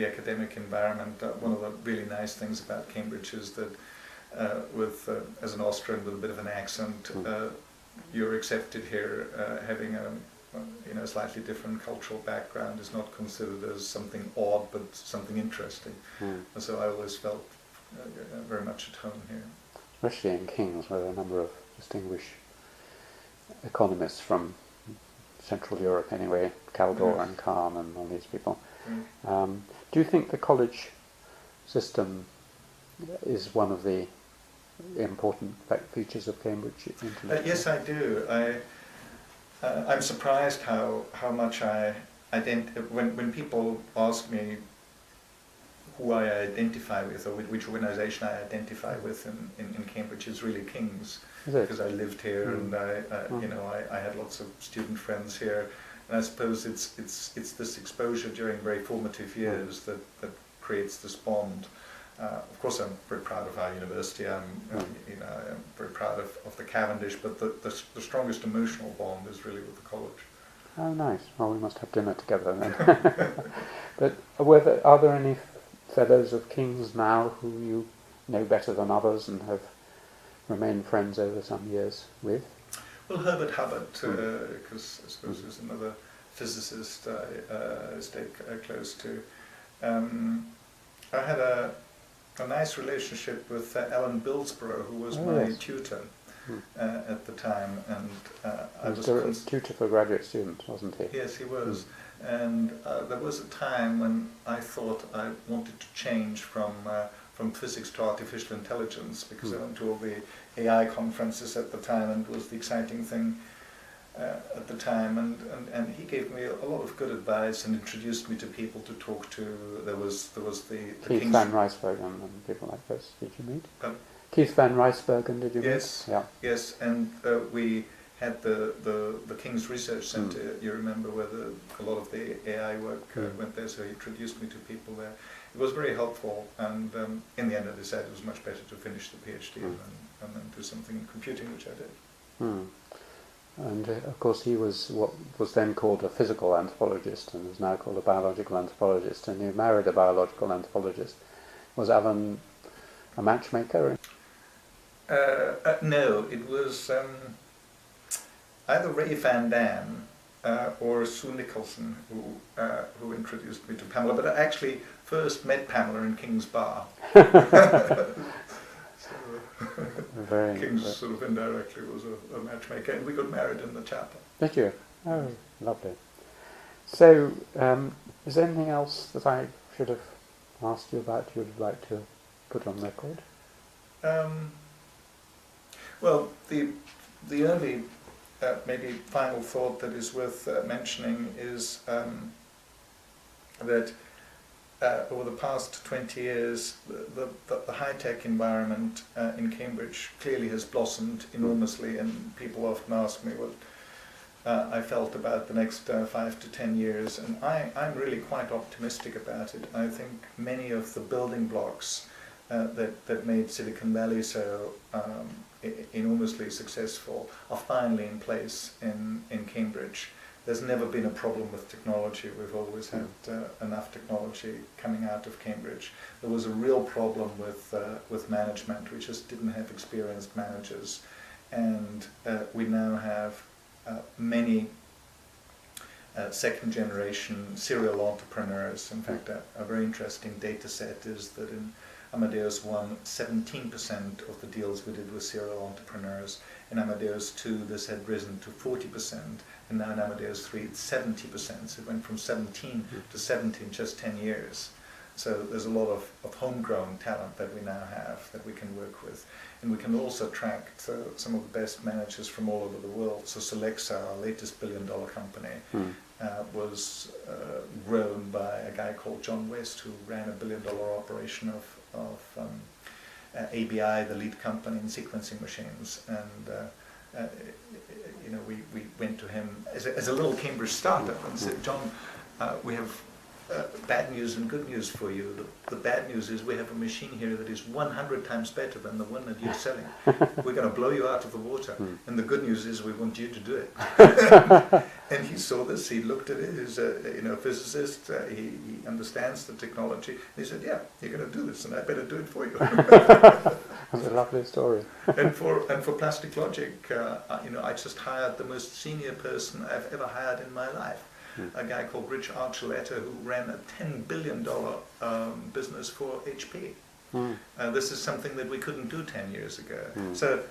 academic environment. One of the really nice things about Cambridge is that as an Austrian with a bit of an accent, you're accepted here. Having a slightly different cultural background is not considered as something odd, but something interesting. And so I always felt very much at home here. Especially in King's, where there are a number of distinguished economists from Central Europe anyway, Caldor and Kahn and all these people. Do you think the college system is one of the important features of Cambridge intellectual? Yes, I do. I'm surprised how much I when people ask me who I identify with or which organisation I identify with in Cambridge, is really King's, because I lived here and I had lots of student friends here, and I suppose it's this exposure during very formative years that creates this bond. Of course, I'm very proud of our university. I'm very proud of the Cavendish, but the strongest emotional bond is really with the college. Oh, nice. Well, we must have dinner together then. But are there any fellows of King's now who you know better than others and have remained friends over some years with? Well, Herbert Hubbard, because I suppose there's another physicist I stay close to. I had a nice relationship with Alan Bilsborough, who was my tutor at the time, and I was a tutor for graduate students, wasn't he? Yes, he was. And there was a time when I thought I wanted to change from physics to artificial intelligence, because I went to all the AI conferences at the time, and it was the exciting thing at the time. And he gave me a lot of good advice and introduced me to people to talk to. There was the Keith King's Van Rijsbergen and people like this. Did you meet? Pardon? Keith Van Rijsbergen, did you meet? Yes. Yeah. Yes, and we had the King's Research Centre, you remember, where a lot of the AI work went there, so he introduced me to people there. It was very helpful, and in the end I decided it was much better to finish the PhD and then do something in computing, which I did. And of course he was what was then called a physical anthropologist and is now called a biological anthropologist, and you married a biological anthropologist. Was Alan a matchmaker? No, it was either Ray Van Dam or Sue Nicholson who introduced me to Pamela, but I actually first met Pamela in King's Bar. King's sort of indirectly was a matchmaker, and we got married in the chapel. Did you? Oh, lovely. So, is there anything else that I should have asked you about you would like to put on record? Well, the only maybe final thought that is worth mentioning is that over the past 20 years, the high-tech environment in Cambridge clearly has blossomed enormously, and people often ask me what I felt about the next 5 to 10 years, and I'm really quite optimistic about it. I think many of the building blocks that made Silicon Valley so enormously successful are finally in place in Cambridge. There's never been a problem with technology. We've always had enough technology coming out of Cambridge. There was a real problem with management. We just didn't have experienced managers, and we now have many second-generation serial entrepreneurs. In fact, a very interesting data set is that in Amadeus 1, 17% of the deals we did were serial entrepreneurs. In Amadeus 2, this had risen to 40%, and now in Amadeus 3, it's 70%. So it went from 17 to 70 in just 10 years. So there's a lot of homegrown talent that we now have that we can work with. And we can also attract some of the best managers from all over the world. So Solexa, our latest billion-dollar company, was grown by a guy called John West, who ran a billion-dollar operation of ABI, the lead company in sequencing machines. And we went to him as a little Cambridge startup and said, John, we have bad news and good news for you. The bad news is we have a machine here that is 100 times better than the one that you're selling. We're going to blow you out of the water. And the good news is we want you to do it. And he saw this, he looked at it, he's a physicist, he understands the technology. And he said, yeah, you're going to do this and I better do it for you. That's a lovely story. and for Plastic Logic, I just hired the most senior person I've ever hired in my life. A guy called Rich Archuleta, who ran a $10 billion business for HP. This is something that we couldn't do 10 years ago. So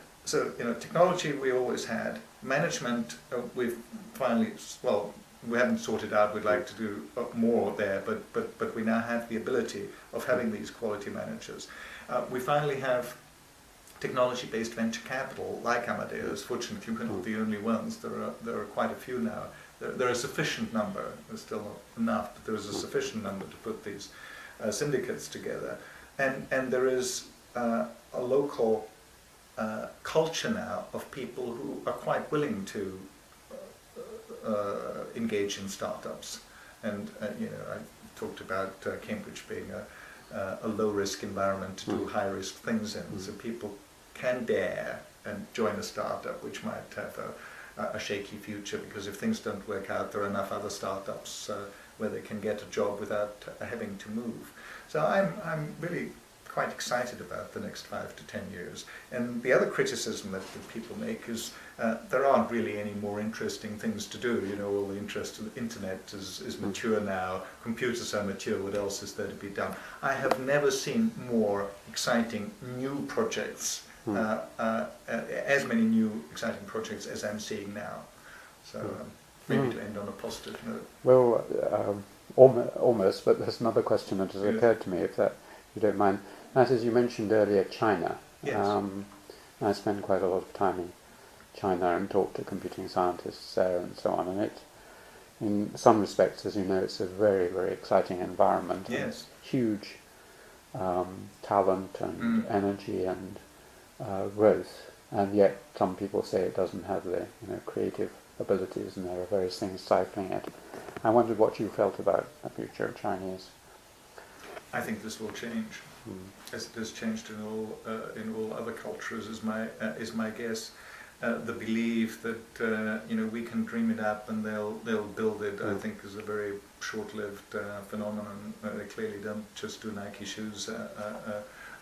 technology we always had. Management, we've finally, we haven't sorted out. We'd like to do more there, but we now have the ability of having these quality managers. We finally have technology-based venture capital like Amadeus. Fortunately, we're not the only ones. There are quite a few now. There are a sufficient number. There's still not enough, but there is a sufficient number to put these syndicates together. And there is a local culture now of people who are quite willing to engage in startups. And I talked about Cambridge being a low-risk environment to do high-risk things in, so people can dare and join a startup which might have a shaky future, because if things don't work out, there are enough other startups where they can get a job without having to move. So I'm really quite excited about the next 5 to 10 years. And the other criticism that people make is there aren't really any more interesting things to do. All the interest in the internet is mature now, computers are mature, what else is there to be done? I have never seen more exciting new projects, as many new exciting projects as I'm seeing now. So maybe to end on a positive note. Well, almost, but there's another question that has occurred to me, if you don't mind. That is, you mentioned earlier China. Yes. I spend quite a lot of time in China and talk to computing scientists there and so on, and it, in some respects, as you know, it's a very, very exciting environment. Yes. Huge talent and energy and growth, and yet some people say it doesn't have the creative abilities, and there are various things stifling it. I wondered what you felt about the future of Chinese. I think this will change, as it has changed in all other cultures. Is my guess. The belief that we can dream it up and they'll build it, I think, is a very short-lived phenomenon. They clearly don't just do Nike shoes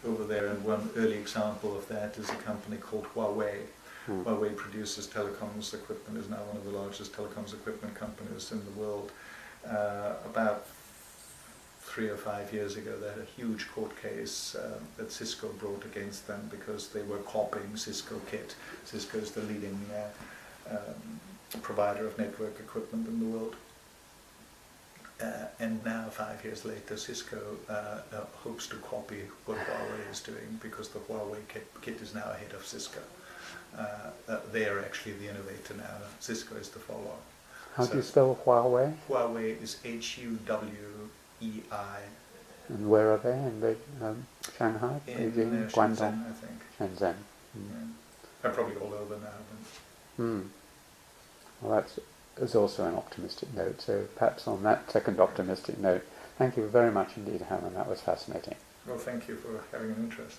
over there. And one early example of that is a company called Huawei. Huawei produces telecoms equipment, is now one of the largest telecoms equipment companies in the world. About 3 or 5 years ago, they had a huge court case that Cisco brought against them because they were copying Cisco kit. Cisco is the leading provider of network equipment in the world. And now, 5 years later, Cisco hopes to copy what Huawei is doing, because the Huawei kit is now ahead of Cisco. They are actually the innovator now. Cisco is the follower. How do you spell Huawei? Huawei is H-U-W-E-I. And where are they? In Shanghai? In Guangdong? Shenzhen, I think. Shenzhen. Yeah. They're probably all over now. Well, that's also an optimistic note. So perhaps on that second optimistic note, thank you very much indeed, Hermann. That was fascinating. Well, thank you for having an interest.